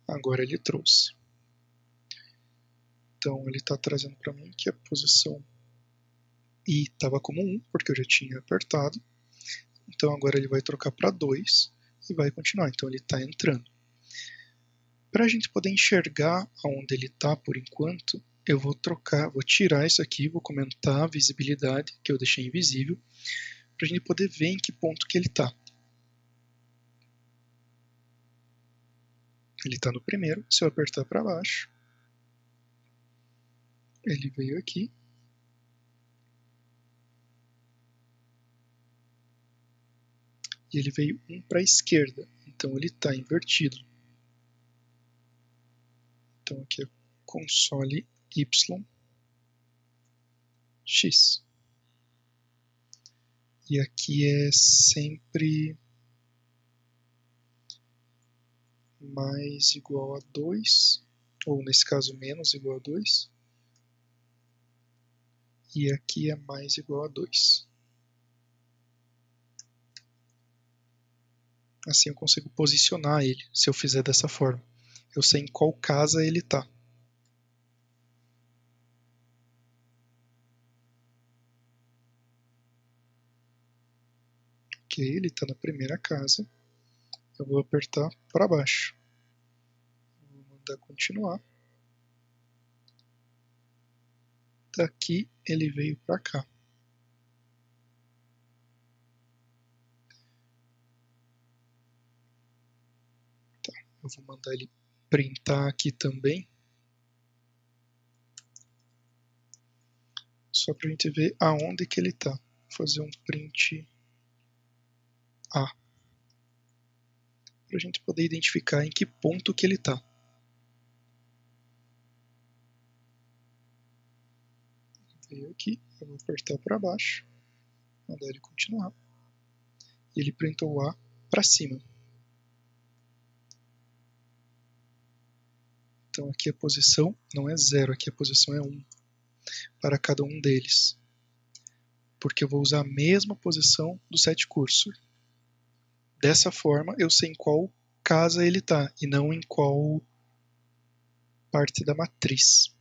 Agora ele trouxe. Então ele está trazendo para mim que a posição I estava como 1, porque eu já tinha apertado. Então agora ele vai trocar para 2 e vai continuar. Então ele está entrando. Para a gente poder enxergar aonde ele está por enquanto, eu vou tirar isso aqui, vou comentar a visibilidade, que eu deixei invisível, para a gente poder ver em que ponto que ele está. Ele está no primeiro, se eu apertar para baixo, ele veio aqui. E ele veio um para a esquerda, então ele está invertido. Então aqui é console y x. E aqui é sempre mais igual a 2, ou nesse caso menos igual a 2. E aqui é mais igual a 2. Assim eu consigo posicionar ele, se eu fizer dessa forma. Eu sei em qual casa ele está. Ok, ele está na primeira casa. Eu vou apertar para baixo. Vou mandar continuar. Daqui ele veio para cá. Tá, eu vou mandar ele printar aqui também. Só para a gente ver aonde que ele está. Vou fazer um print A. Para a gente poder identificar em que ponto que ele está. Veio aqui, eu vou apertar para baixo, mandar ele continuar. E ele printou A para cima. Então aqui a posição não é 0, aqui a posição é 1 para cada um deles. Porque eu vou usar a mesma posição do set cursor. Dessa forma eu sei em qual casa ele está e não em qual parte da matriz.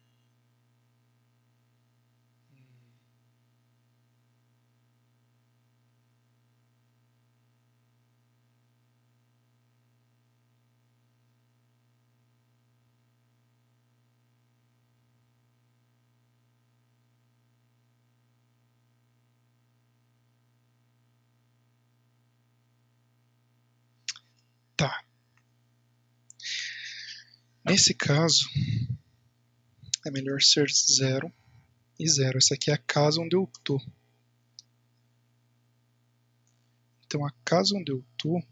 Tá. Nesse caso, é melhor ser 0 e 0. Essa aqui é a casa onde eu estou. Então, a casa onde eu estou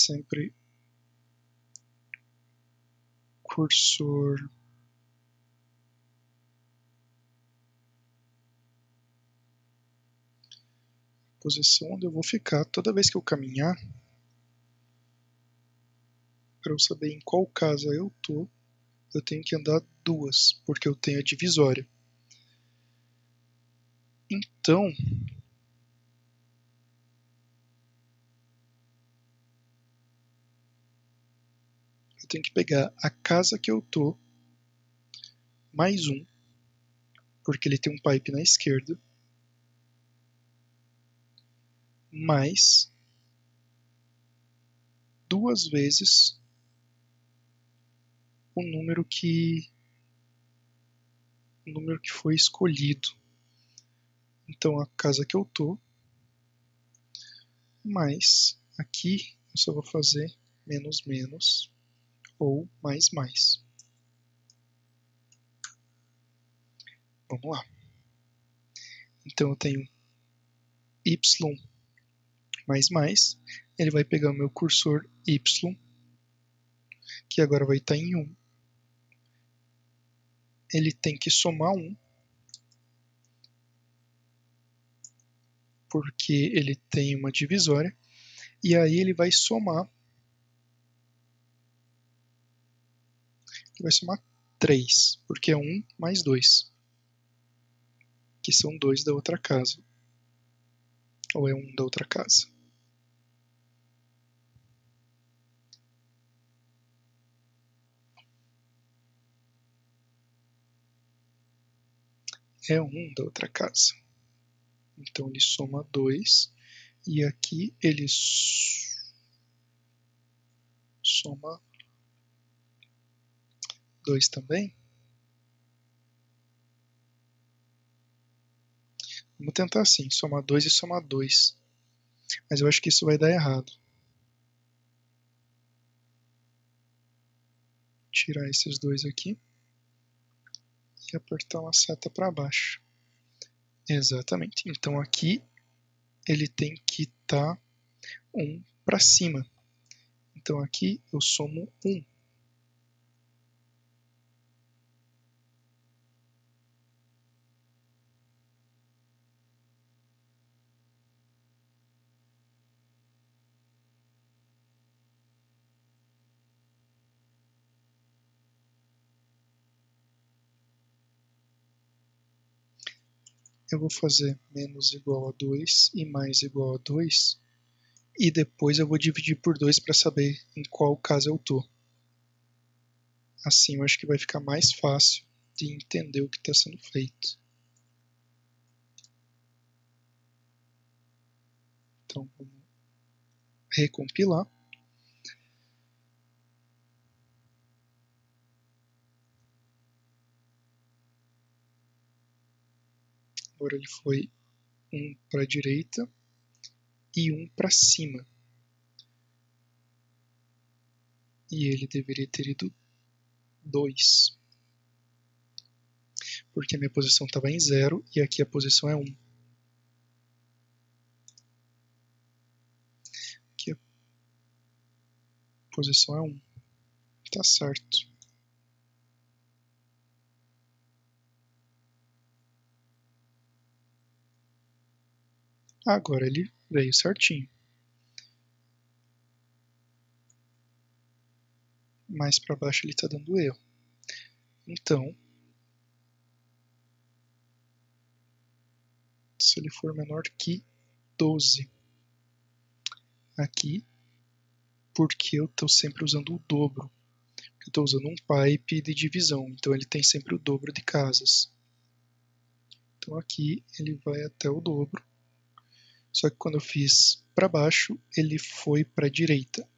sempre cursor posição onde eu vou ficar toda vez que eu caminhar, para eu saber em qual casa eu tô, eu tenho que andar duas, porque eu tenho a divisória. Então, eu tenho que pegar a casa que eu tô, mais um, porque ele tem um pipe na esquerda, mais duas vezes o número que foi escolhido. Então, a casa que eu tô, mais aqui eu só vou fazer menos menos ou mais mais. Vamos lá. Então eu tenho y mais mais, ele vai pegar o meu cursor y, que agora vai estar em 1. Ele tem que somar 1, porque ele tem uma divisória, e aí ele vai somar 3, porque é 1 mais 2, que são 2 da outra casa, ou é 1 da outra casa. É 1 da outra casa. Então ele soma 2, e aqui ele soma 2 também. Vamos tentar assim, somar 2 e somar 2. Mas eu acho que isso vai dar errado. Tirar esses dois aqui e apertar uma seta para baixo. Exatamente. Então aqui ele tem que estar 1 para cima. Então aqui eu somo 1. Eu vou fazer menos igual a 2 e mais igual a 2. E depois eu vou dividir por 2 para saber em qual casa eu estou. Assim eu acho que vai ficar mais fácil de entender o que está sendo feito. Então vamos recompilar. Agora ele foi 1 para a direita e 1 para cima. E ele deveria ter ido 2. Porque a minha posição estava em 0 e aqui a posição é 1. Aqui a posição é 1. Tá certo. Agora ele veio certinho. Mais para baixo ele está dando erro. Então, se ele for menor que 12, aqui, porque eu estou sempre usando o dobro. Eu estou usando um pipe de divisão, então ele tem sempre o dobro de casas. Então aqui ele vai até o dobro. Só que quando eu fiz para baixo, ele foi para a direita.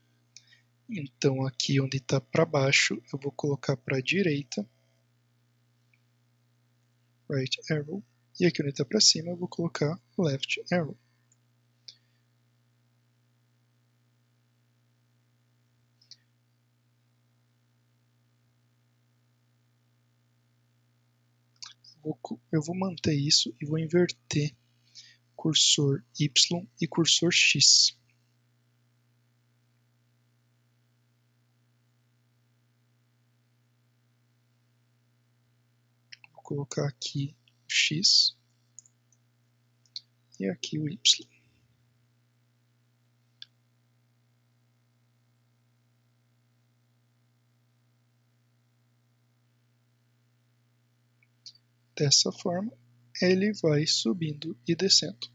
Então aqui onde está para baixo, eu vou colocar para a direita, right arrow, e aqui onde está para cima, eu vou colocar left arrow. Eu vou manter isso e vou inverter cursor Y e cursor X. colocar aqui o x e aqui o y. Dessa forma, ele vai subindo e descendo.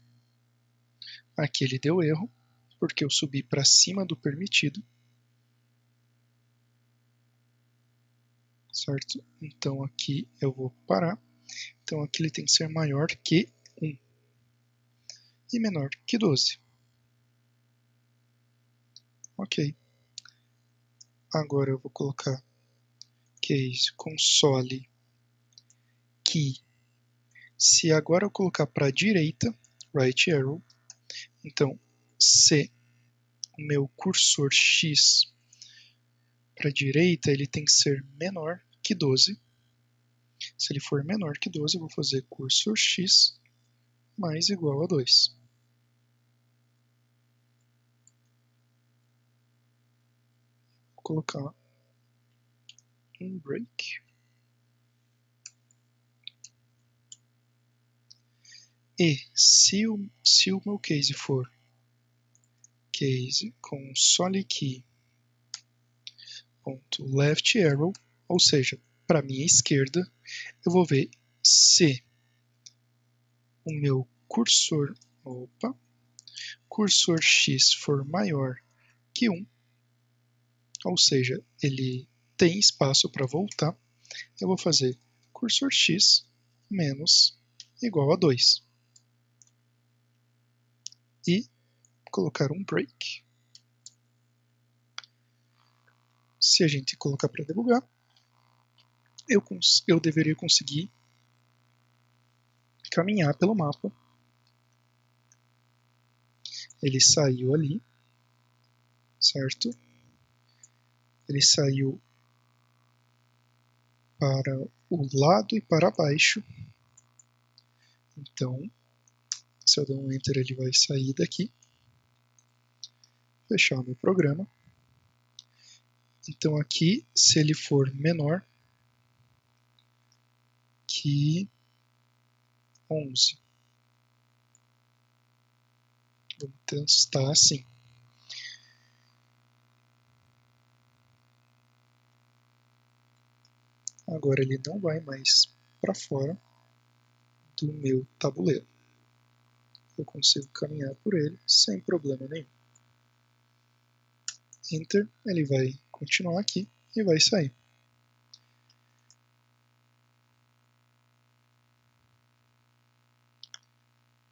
Aqui ele deu erro, porque eu subi para cima do permitido. Certo? Então aqui eu vou parar. Então aqui ele tem que ser maior que 1 e menor que 12. Ok. Agora eu vou colocar case console key. Se agora eu colocar para a direita, right arrow, então se o meu cursor X para a direita ele tem que ser menor que 12. Se ele for menor que 12, eu vou fazer cursor X mais igual a 2. Vou colocar um break. E se o meu case for case console key ponto left arrow, ou seja, para minha esquerda, eu vou ver se o meu cursor X for maior que 1, ou seja, ele tem espaço para voltar, eu vou fazer cursor X menos igual a 2. E colocar um break. Se a gente colocar para debugar, eu deveria conseguir caminhar pelo mapa. Ele saiu ali, certo? Ele saiu para o lado e para baixo. Então, se eu der um Enter, ele vai sair daqui. Fechar o meu programa. Então aqui, se ele for menor que 11, vamos testar assim. Agora ele não vai mais para fora do meu tabuleiro. Eu consigo caminhar por ele sem problema nenhum. Enter, ele vai continuar aqui e vai sair.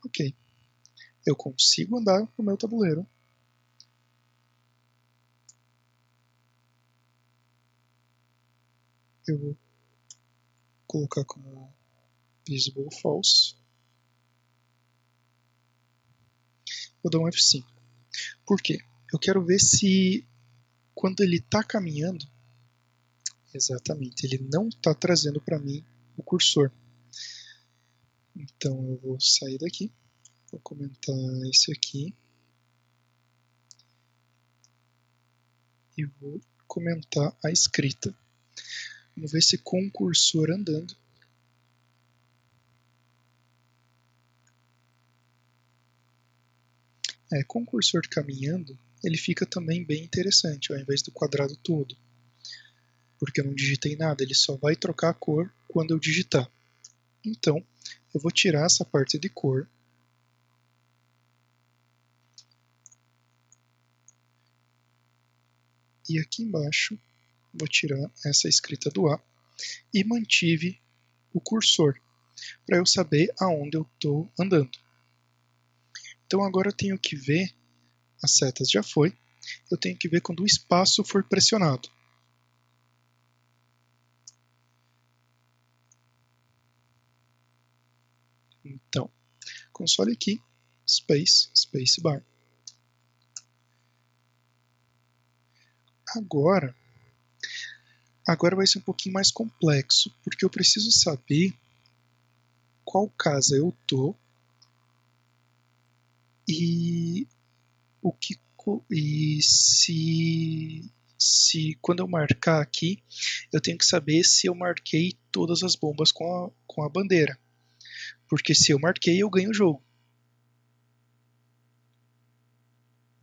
Ok. Eu consigo andar no meu tabuleiro. Eu vou colocar como visible false. Vou dar um F5. Por quê? Eu quero ver se quando ele está caminhando, exatamente, ele não está trazendo para mim o cursor. Então eu vou sair daqui, vou comentar esse aqui e vou comentar a escrita. Vamos ver se com o cursor andando com o cursor caminhando, ele fica também bem interessante, ao invés do quadrado todo. Porque eu não digitei nada, ele só vai trocar a cor quando eu digitar. Então, eu vou tirar essa parte de cor. E aqui embaixo, vou tirar essa escrita do A. E mantive o cursor, para eu saber aonde eu estou andando. Então agora eu tenho que ver, as setas já foi, eu tenho que ver quando o espaço for pressionado. Então, console key, space, spacebar. Agora vai ser um pouquinho mais complexo, porque eu preciso saber qual casa eu tô e o que e se quando eu marcar aqui, eu tenho que saber se eu marquei todas as bombas com a bandeira. Porque se eu marquei, eu ganho o jogo.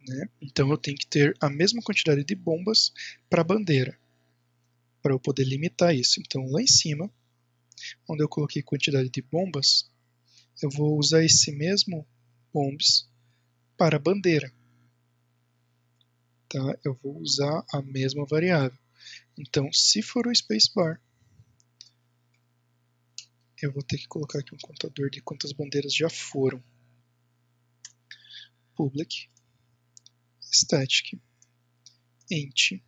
Né? Então eu tenho que ter a mesma quantidade de bombas para a bandeira, para eu poder limitar isso. Então lá em cima, onde eu coloquei quantidade de bombas, eu vou usar esse mesmo bombs para a bandeira. Tá? Eu vou usar a mesma variável. Então, se for o spacebar, eu vou ter que colocar aqui um contador de quantas bandeiras já foram. Public static int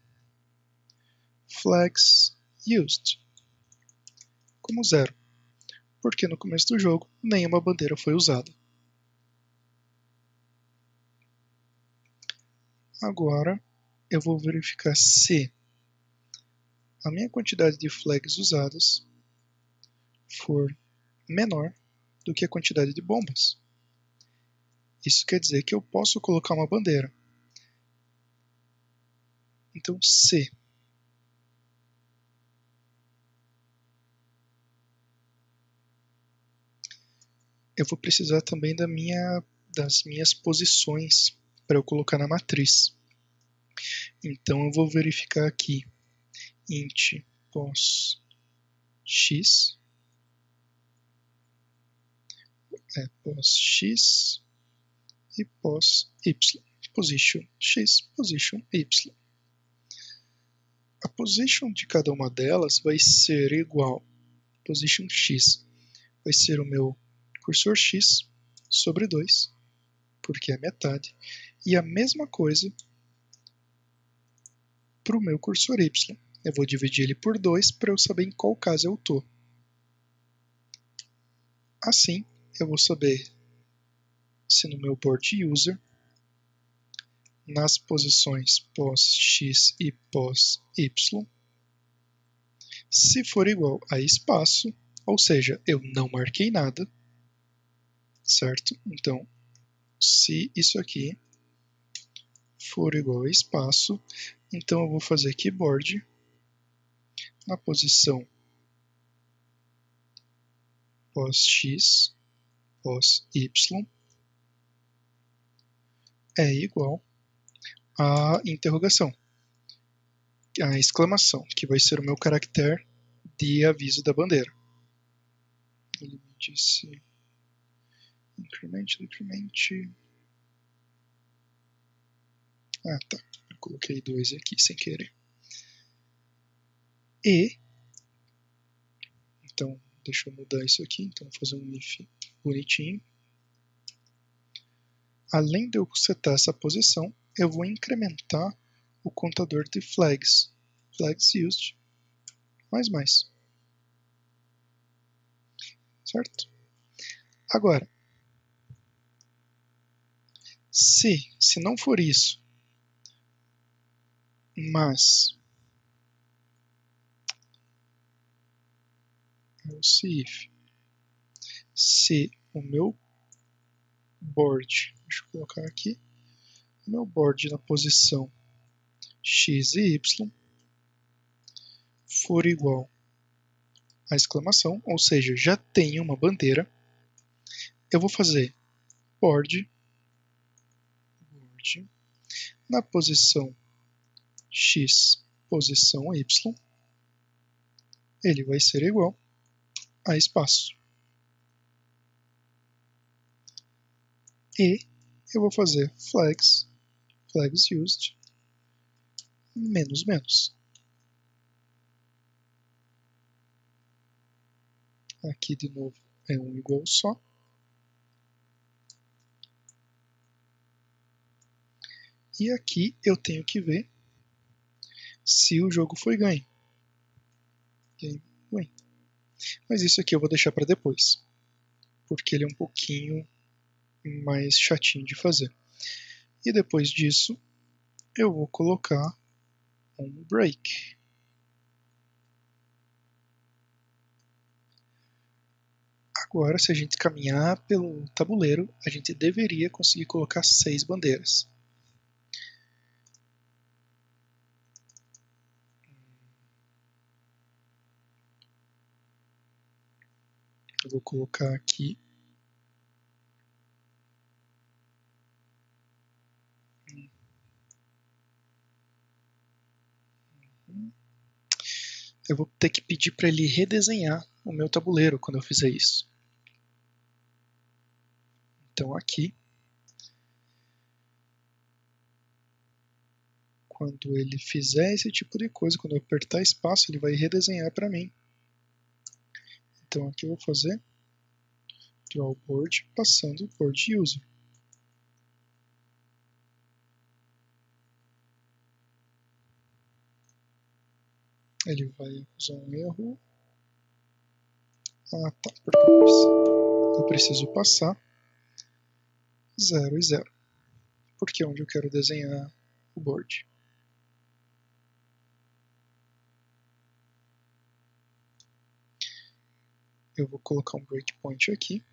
flags used como 0, porque no começo do jogo nenhuma bandeira foi usada. Agora eu vou verificar se a minha quantidade de flags usadas for menor do que a quantidade de bombas. Isso quer dizer que eu posso colocar uma bandeira. Então, se eu vou precisar também das minhas posições para eu colocar na matriz. Então, eu vou verificar aqui int pos x e pos y, position x, position y. A position de cada uma delas vai ser igual, position x vai ser o meu cursor x sobre 2, porque é metade, e a mesma coisa para o meu cursor y. Eu vou dividir ele por 2 para eu saber em qual caso eu estou. Assim, eu vou saber se no meu board user, nas posições pos x e pos y, se for igual a espaço, ou seja, eu não marquei nada, certo? Então, se isso aqui for igual a espaço, então eu vou fazer keyboard na posição pos x, pos y é igual a interrogação, a exclamação, que vai ser o meu caractere de aviso da bandeira. Limite increment. Ah, tá. Eu coloquei 2 aqui sem querer. E, então, deixa eu mudar isso aqui. Então, vou fazer um if bonitinho. Além de eu setar essa posição, eu vou incrementar o contador de flags. Flags used, mais. Certo? Agora, se não for isso, mas se o meu board, deixa eu colocar aqui, o meu board na posição x e y for igual a exclamação, ou seja, já tem uma bandeira, eu vou fazer board na posição x, posição y, ele vai ser igual a espaço. E eu vou fazer flags used, menos. Aqui de novo é um igual só. E aqui eu tenho que ver se o jogo foi ganho. Game win. Mas isso aqui eu vou deixar para depois, porque ele é um pouquinho mais chatinho de fazer. E depois disso, eu vou colocar um break. Agora, se a gente caminhar pelo tabuleiro, a gente deveria conseguir colocar 6 bandeiras. Eu vou colocar aqui. Eu vou ter que pedir para ele redesenhar o meu tabuleiro quando eu fizer isso. Então aqui, quando ele fizer esse tipo de coisa, quando eu apertar espaço, ele vai redesenhar para mim. Então aqui eu vou fazer draw board passando board user. Ele vai usar um erro. Ah, tá, porque eu preciso passar 0 e 0, porque é onde eu quero desenhar o board. Eu vou colocar um breakpoint aqui,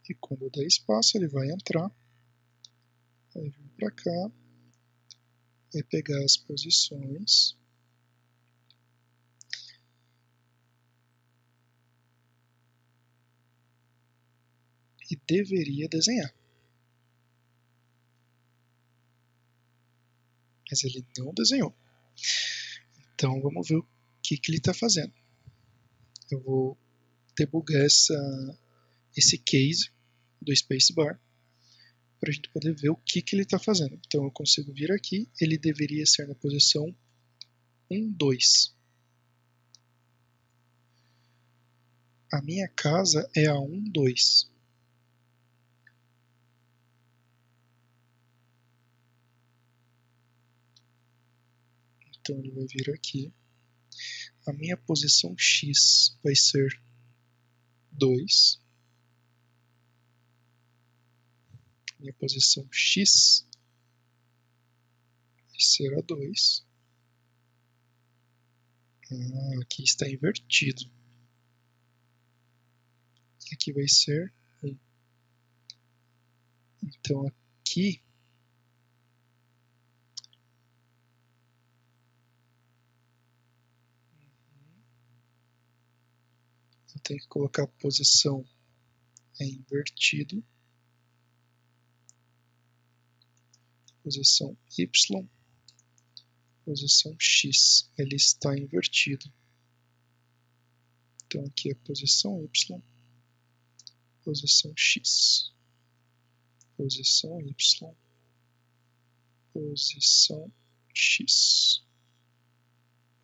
e quando eu der espaço ele vai entrar, vai vir para cá, vai pegar as posições, e deveria desenhar. Mas ele não desenhou. Então vamos ver o que ele está fazendo. Eu vou debugar esse case do spacebar para a gente poder ver o que ele está fazendo. Então eu consigo vir aqui, ele deveria ser na posição 1, 2. A minha casa é a 1, 2. Então ele vai vir aqui. A minha posição X vai ser 2. Minha posição X vai ser a 2. Ah, aqui está invertido. E aqui vai ser 1. Então aqui eu tenho que colocar a posição em invertido. Posição Y. Posição X. Ele está invertido. Então aqui é posição Y. Posição X. Posição Y. Posição X.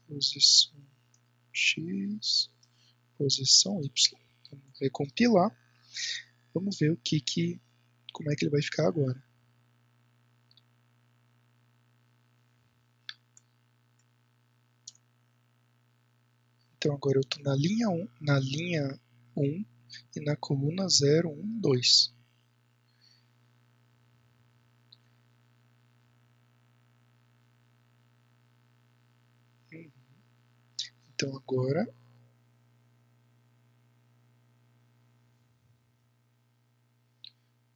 Posição X. Posição Y. Vamos recompilar. Vamos ver como é que ele vai ficar agora. Então agora eu estou na linha 1 e na coluna 0, 1, 2. Então agora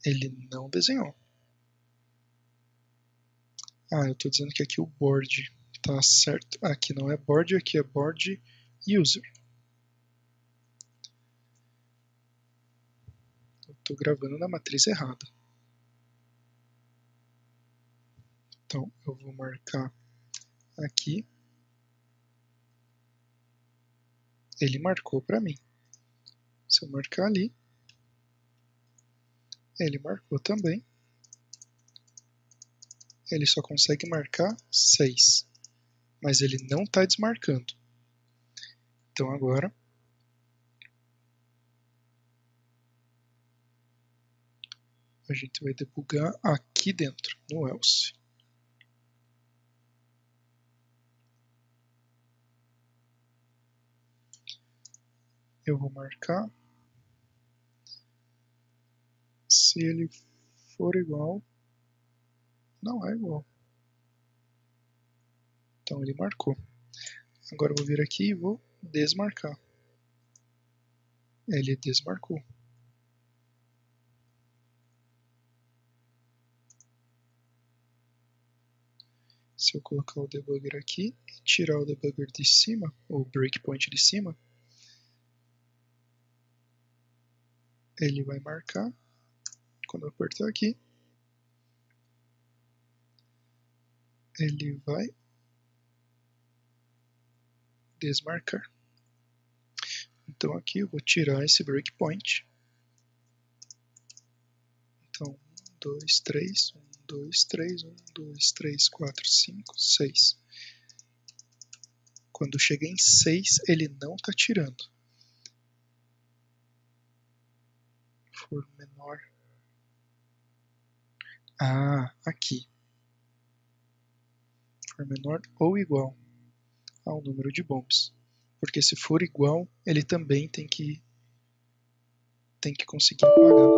ele não desenhou. Ah, eu estou dizendo que aqui o board está certo. Aqui não é board, aqui é board user. Eu estou gravando na matriz errada. Então eu vou marcar aqui. Ele marcou para mim. Se eu marcar ali, ele marcou também. Ele só consegue marcar 6, mas ele não está desmarcando. Então agora a gente vai debugar aqui dentro, no else. Eu vou marcar. Se ele for igual, não é igual. Então ele marcou. Agora eu vou vir aqui e vou desmarcar. Ele desmarcou. Se eu colocar o debugger aqui e tirar o debugger de cima, o breakpoint de cima, ele vai marcar. Quando eu apertar aqui, ele vai desmarcar. Então aqui eu vou tirar esse breakpoint. Então 1, 2, 3, 1, 2, 3, 1, 2, 3, 4, 5, 6. Quando chega em 6, ele não está tirando. For menor. Ah, aqui. For menor ou igual ao número de bombs. Porque se for igual, ele também tem que conseguir apagar.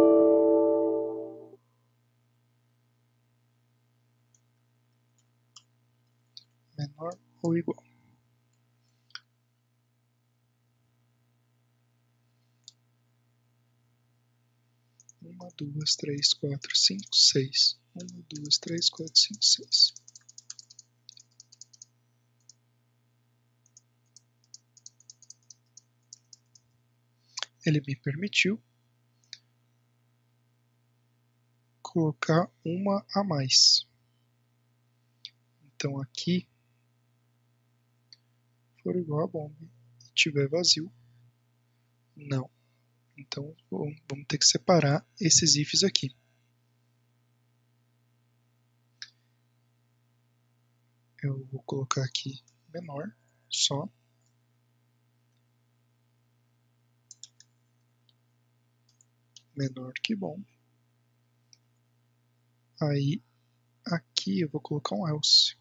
Menor ou igual. Uma, duas, três, quatro, cinco, seis. 1, 2, 3, 4, 5, 6. Ele me permitiu colocar uma a mais. Então aqui, for igual a bomba e tiver vazio, não. Então vamos ter que separar esses ifs aqui. Eu vou colocar aqui menor, só. Menor que bomba. Aí aqui eu vou colocar um else.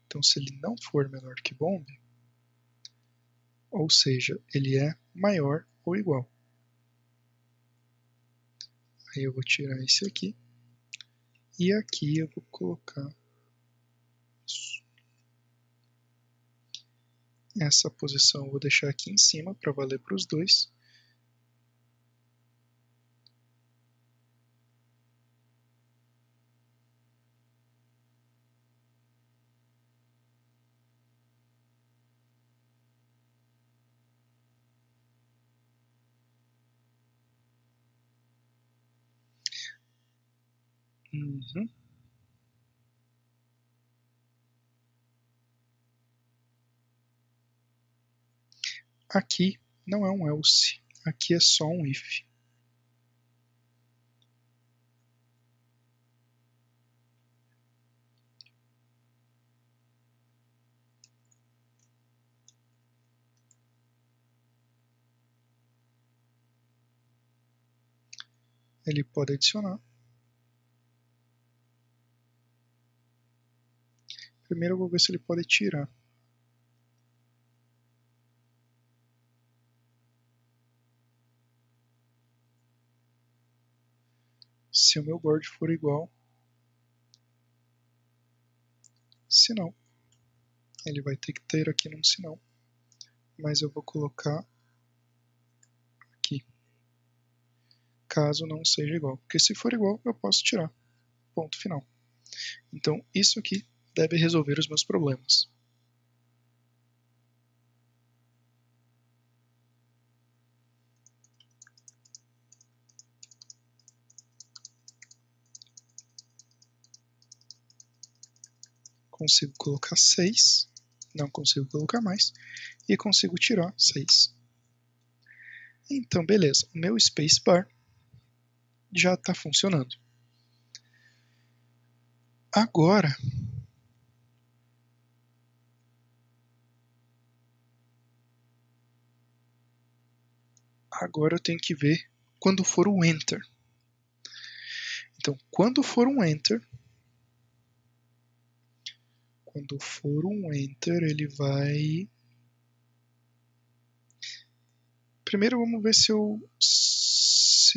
Então se ele não for menor que bomb, ou seja, ele é maior ou igual. Aí eu vou tirar esse aqui. E aqui eu vou colocar isso. Essa posição eu vou deixar aqui em cima para valer para os dois. Uhum. Aqui não é um else, aqui é só um if. Ele pode adicionar. Primeiro eu vou ver se ele pode tirar. Se o meu board for igual. Se não, ele vai ter que ter aqui num sinal. Mas eu vou colocar aqui. Caso não seja igual. Porque se for igual, eu posso tirar. Ponto final. Então isso aqui deve resolver os meus problemas. Consigo colocar 6, não consigo colocar mais, e consigo tirar 6. Então, beleza, o meu spacebar já está funcionando. Agora, eu tenho que ver quando for o Enter. Então, quando for um Enter, ele vai... Primeiro vamos ver se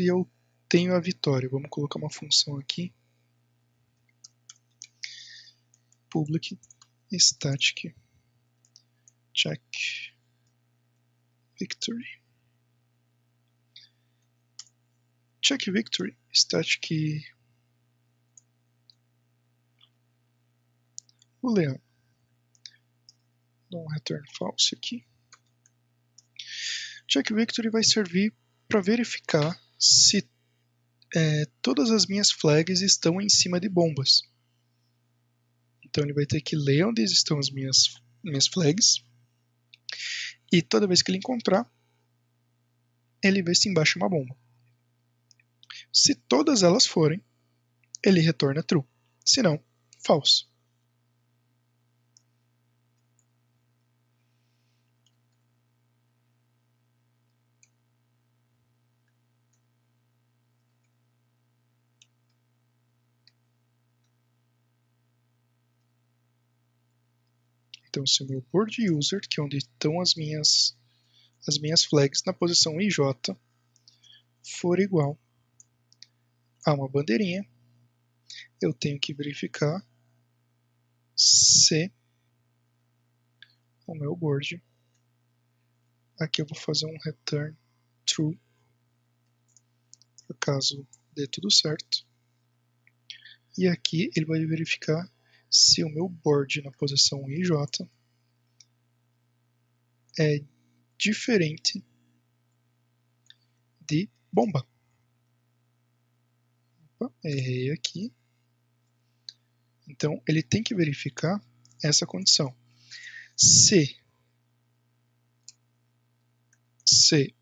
eu tenho a vitória. Vamos colocar uma função aqui. Public static check victory. Check victory static booleano. Dá um return false aqui. Check Victory vai servir para verificar se todas as minhas flags estão em cima de bombas. Então ele vai ter que ler onde estão as minhas flags, e toda vez que ele encontrar, ele vê se embaixo é uma bomba. Se todas elas forem, ele retorna true. Se não, false. Então, se o meu board user, que é onde estão as minhas flags na posição IJ, for igual a uma bandeirinha, eu tenho que verificar se o meu board, aqui eu vou fazer um return true, caso dê tudo certo, e aqui ele vai verificar se o meu board na posição IJ é diferente de bomba. Opa, errei aqui. Então ele tem que verificar essa condição. Se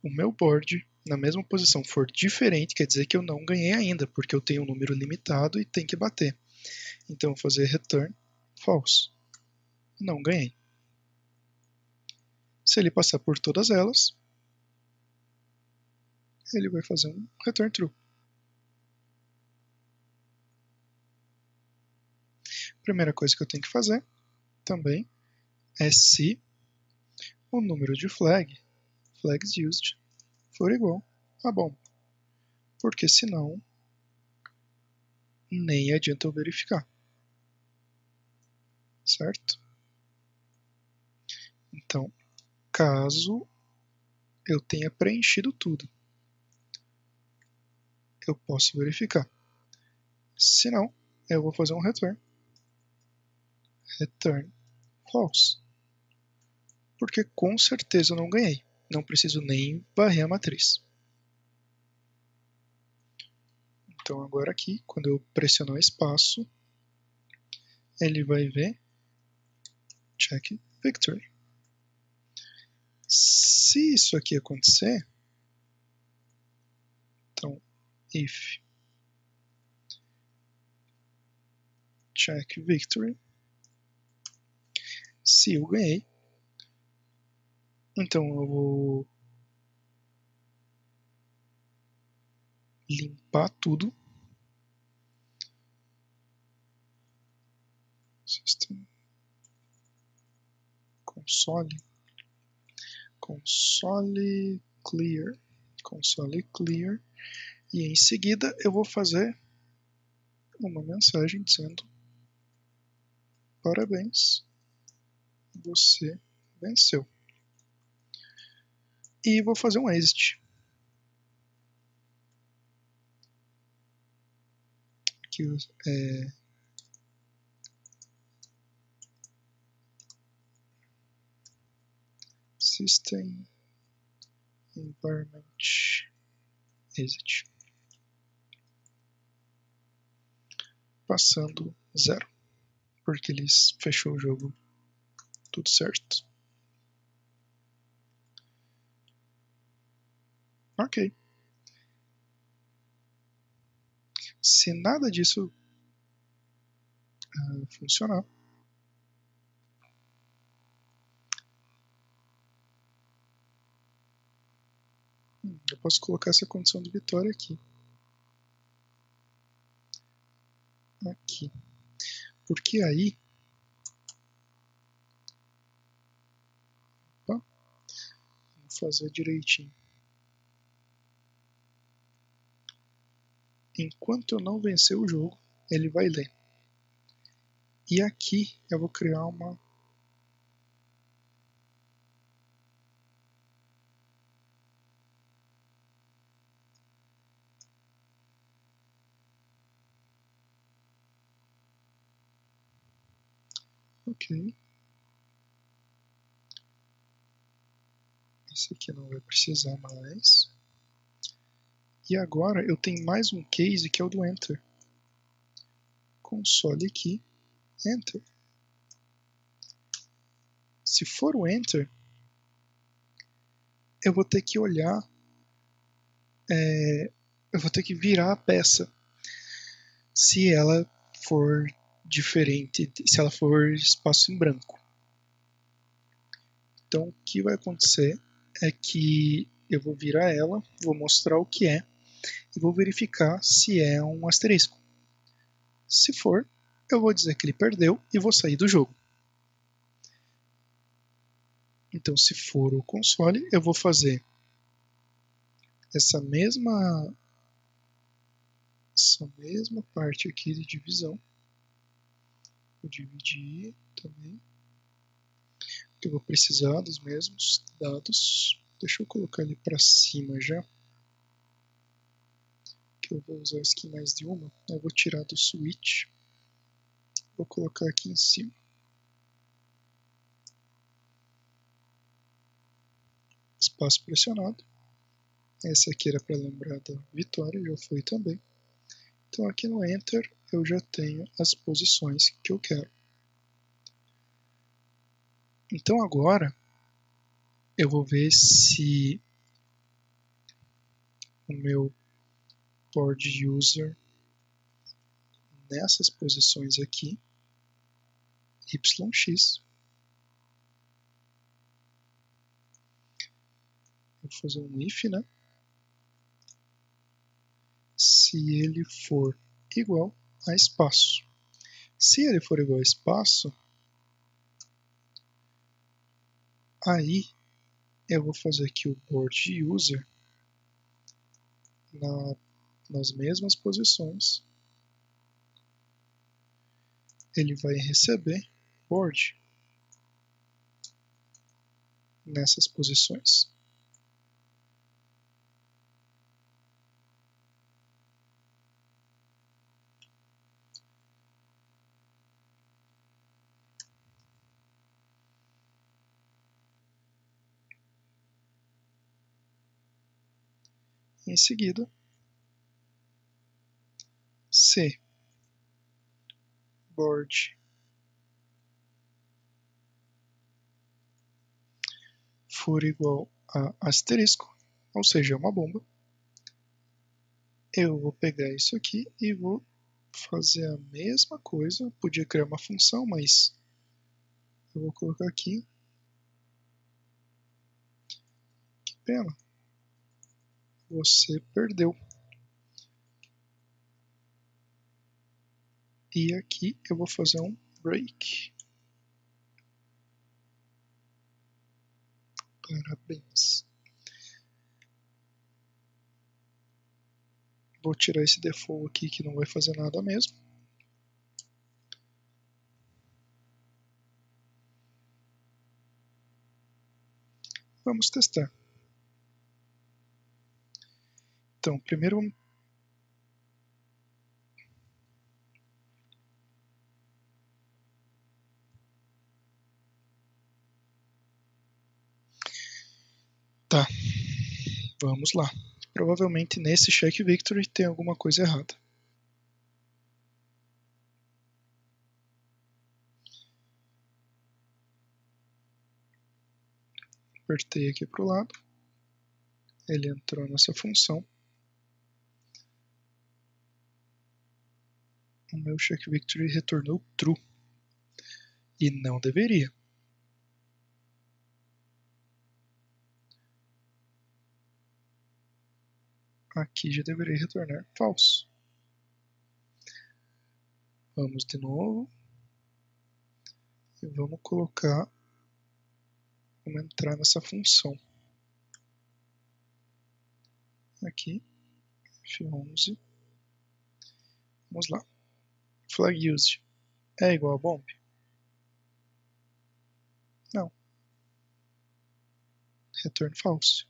o meu board na mesma posição for diferente, quer dizer que eu não ganhei ainda, porque eu tenho um número limitado e tem que bater. Então eu vou fazer return false. Não ganhei. Se ele passar por todas elas, ele vai fazer um return true. Primeira coisa que eu tenho que fazer também é se o número de flags used, for igual a bomba. Porque senão nem adianta eu verificar. Certo? Então, caso eu tenha preenchido tudo, eu posso verificar. Se não, eu vou fazer um return false. Porque com certeza eu não ganhei. Não preciso nem varrer a matriz. Então agora aqui, quando eu pressionar espaço, ele vai ver check victory. Se isso aqui acontecer, então if check victory, se eu ganhei, então eu vou limpar tudo. System console clear, e em seguida eu vou fazer uma mensagem dizendo parabéns, você venceu. E vou fazer um exit. Aqui system environment exit, passando 0, porque ele fechou o jogo tudo certo. Ok. Se nada disso funcionar, eu posso colocar essa condição de vitória aqui. Porque aí vou fazer direitinho. Enquanto eu não vencer o jogo, ele vai ler. E aqui eu vou criar uma ok. Esse aqui não vai precisar mais. E agora eu tenho mais um case que é o do Enter. Console aqui, Enter. Se for o Enter, eu vou ter que olhar, eu vou ter que virar a peça. Se ela for diferente, se ela for espaço em branco. Então o que vai acontecer é que eu vou virar ela, vou mostrar o que é e vou verificar se é um asterisco. Se for, eu vou dizer que ele perdeu e vou sair do jogo. Então, se for o console, eu vou fazer essa mesma parte aqui de divisão. Vou dividir também. Eu vou precisar dos mesmos dados. Deixa eu colocar ele para cima já. Que eu vou usar aqui mais de uma. Eu vou tirar do switch. Vou colocar aqui em cima. Espaço pressionado. Essa aqui era para lembrar da vitória, já foi também. Então aqui no Enter eu já tenho as posições que eu quero. Então agora eu vou ver se o meu board user nessas posições aqui, YX, vou fazer um if, né? Se ele for igual a espaço. Se ele for igual a espaço, aí eu vou fazer aqui o board user nas mesmas posições. Ele vai receber board nessas posições. Em seguida, se board for igual a asterisco, ou seja, uma bomba, eu vou pegar isso aqui e vou fazer a mesma coisa. Podia criar uma função, mas eu vou colocar aqui. Que pena. Você perdeu. E aqui eu vou fazer um break. Parabéns. Vou tirar esse default aqui que não vai fazer nada mesmo. Vamos testar. Então, primeiro vamos... Tá, vamos lá. Provavelmente nesse check victory tem alguma coisa errada. Apertei aqui para o lado. Ele entrou nessa função. O meu check victory retornou true. E não deveria. Aqui já deveria retornar falso. Vamos de novo. E vamos colocar... Vamos entrar nessa função. Aqui, F11. Vamos lá. Flag used é igual a bomb? Não. Return false.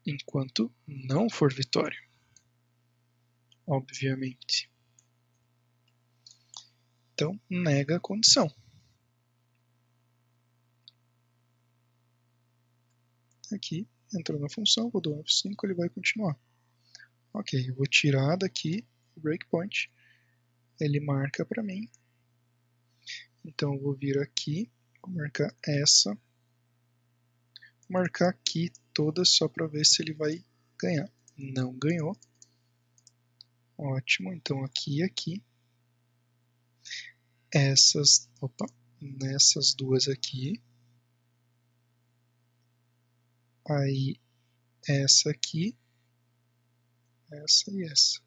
Enquanto não for vitória. Obviamente. Então, nega a condição. aqui, entrou na função, vou dar um F5, ele vai continuar. Ok, eu vou tirar daqui o breakpoint, ele marca para mim, então eu vou vir aqui, vou marcar essa, vou marcar aqui todas só para ver se ele vai ganhar. Não ganhou. Ótimo, então aqui e aqui. Nessas duas aqui. Aí essa aqui, essa e essa.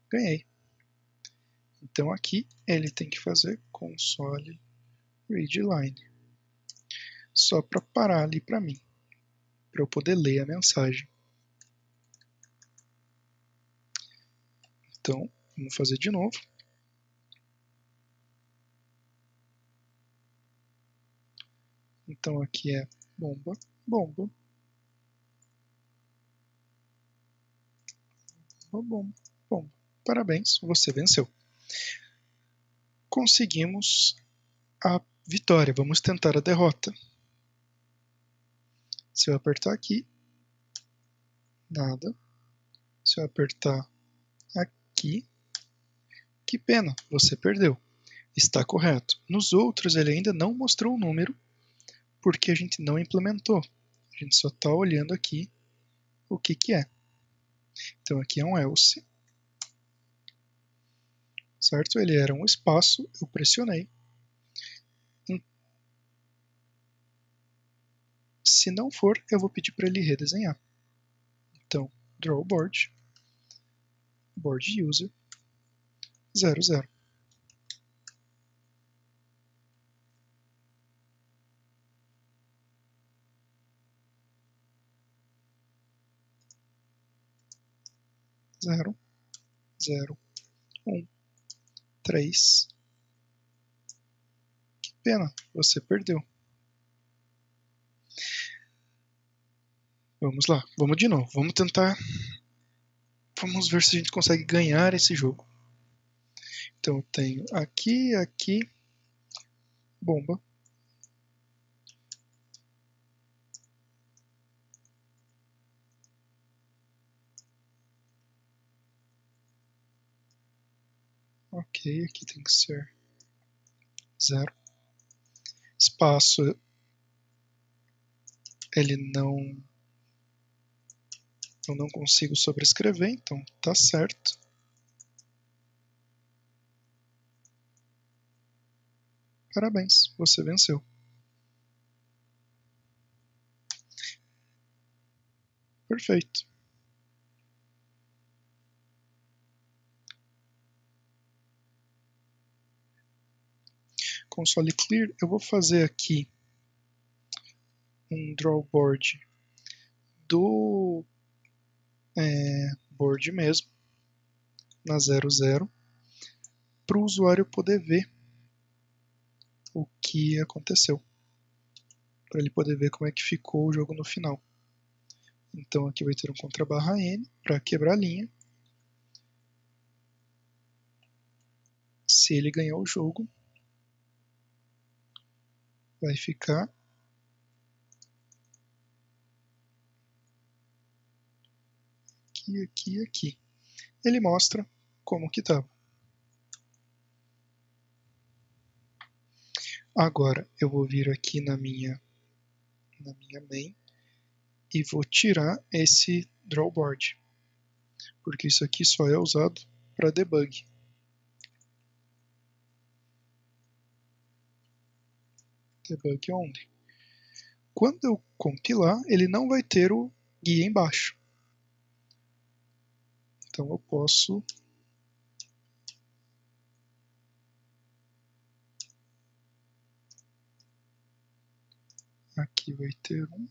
Ganhei. Então aqui ele tem que fazer console readline. Só para parar ali para mim, para eu poder ler a mensagem. Então, vamos fazer de novo. Então aqui é bomba, bomba, bomba, bomba, bomba. Parabéns, você venceu. Conseguimos a vitória. Vamos tentar a derrota. Se eu apertar aqui, nada. Se eu apertar aqui, que pena, você perdeu. Está correto. Nos outros ele ainda não mostrou o número, porque a gente não implementou. A gente só está olhando aqui o que é. Então aqui é um else, certo? Ele era um espaço, eu pressionei. Se não for, eu vou pedir para ele redesenhar. Então, drawBoard, board user, 00. Zero, 0, 1, 3. Que pena, você perdeu. Vamos lá, vamos de novo, vamos tentar. Vamos ver se a gente consegue ganhar esse jogo. Então eu tenho aqui, aqui, bomba. Ok, aqui tem que ser 0. Espaço, ele não... Eu não consigo sobrescrever, então tá certo. Parabéns, você venceu. Perfeito. Console clear, eu vou fazer aqui um drawboard do board mesmo, na 00, para o usuário poder ver o que aconteceu, para ele poder ver como é que ficou o jogo no final. Então aqui vai ter um _n para quebrar a linha. Se ele ganhar o jogo, vai ficar aqui, aqui, aqui. Ele mostra como que estava. Agora eu vou vir aqui na minha main e vou tirar esse drawboard, porque isso aqui só é usado para debug. Debug only. Quando eu compilar, ele não vai ter o guia embaixo. Então eu posso aqui vai ter uma,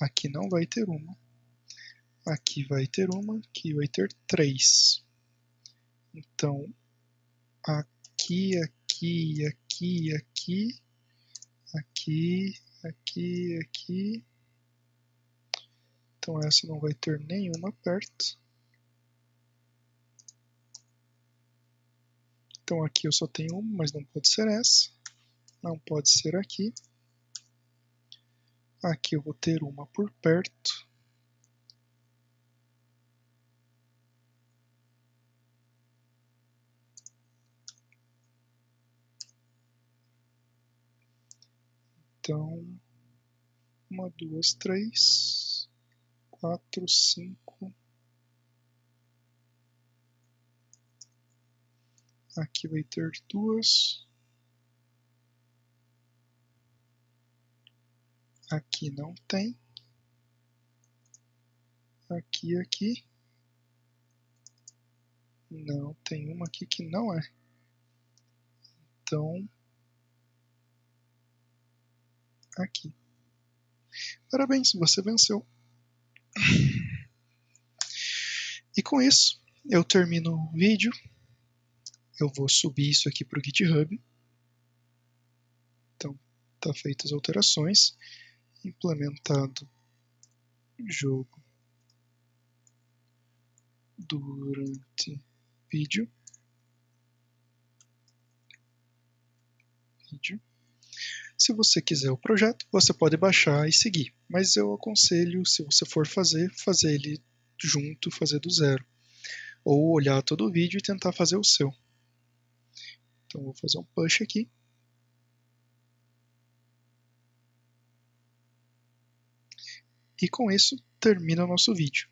aqui não vai ter uma, aqui vai ter uma, aqui vai ter 3. Então aqui, aqui, aqui, aqui, aqui, aqui, aqui. Então essa não vai ter nenhuma perto. Então aqui eu só tenho uma, mas não pode ser essa. Não pode ser aqui. Aqui eu vou ter uma por perto. Então, 1, 2, 3, 4, 5. Aqui vai ter 2. Aqui não tem. Aqui. Não, tem uma aqui que não é. Então, aqui. Parabéns, você venceu. E com isso, eu termino o vídeo. Eu vou subir isso aqui para o GitHub. Então, tá feitas as alterações. Implementado jogo durante vídeo. Se você quiser o projeto, você pode baixar e seguir, mas eu aconselho, se você for fazer ele junto, fazer do zero, ou olhar todo o vídeo e tentar fazer o seu. Então vou fazer um push aqui. E com isso termina o nosso vídeo.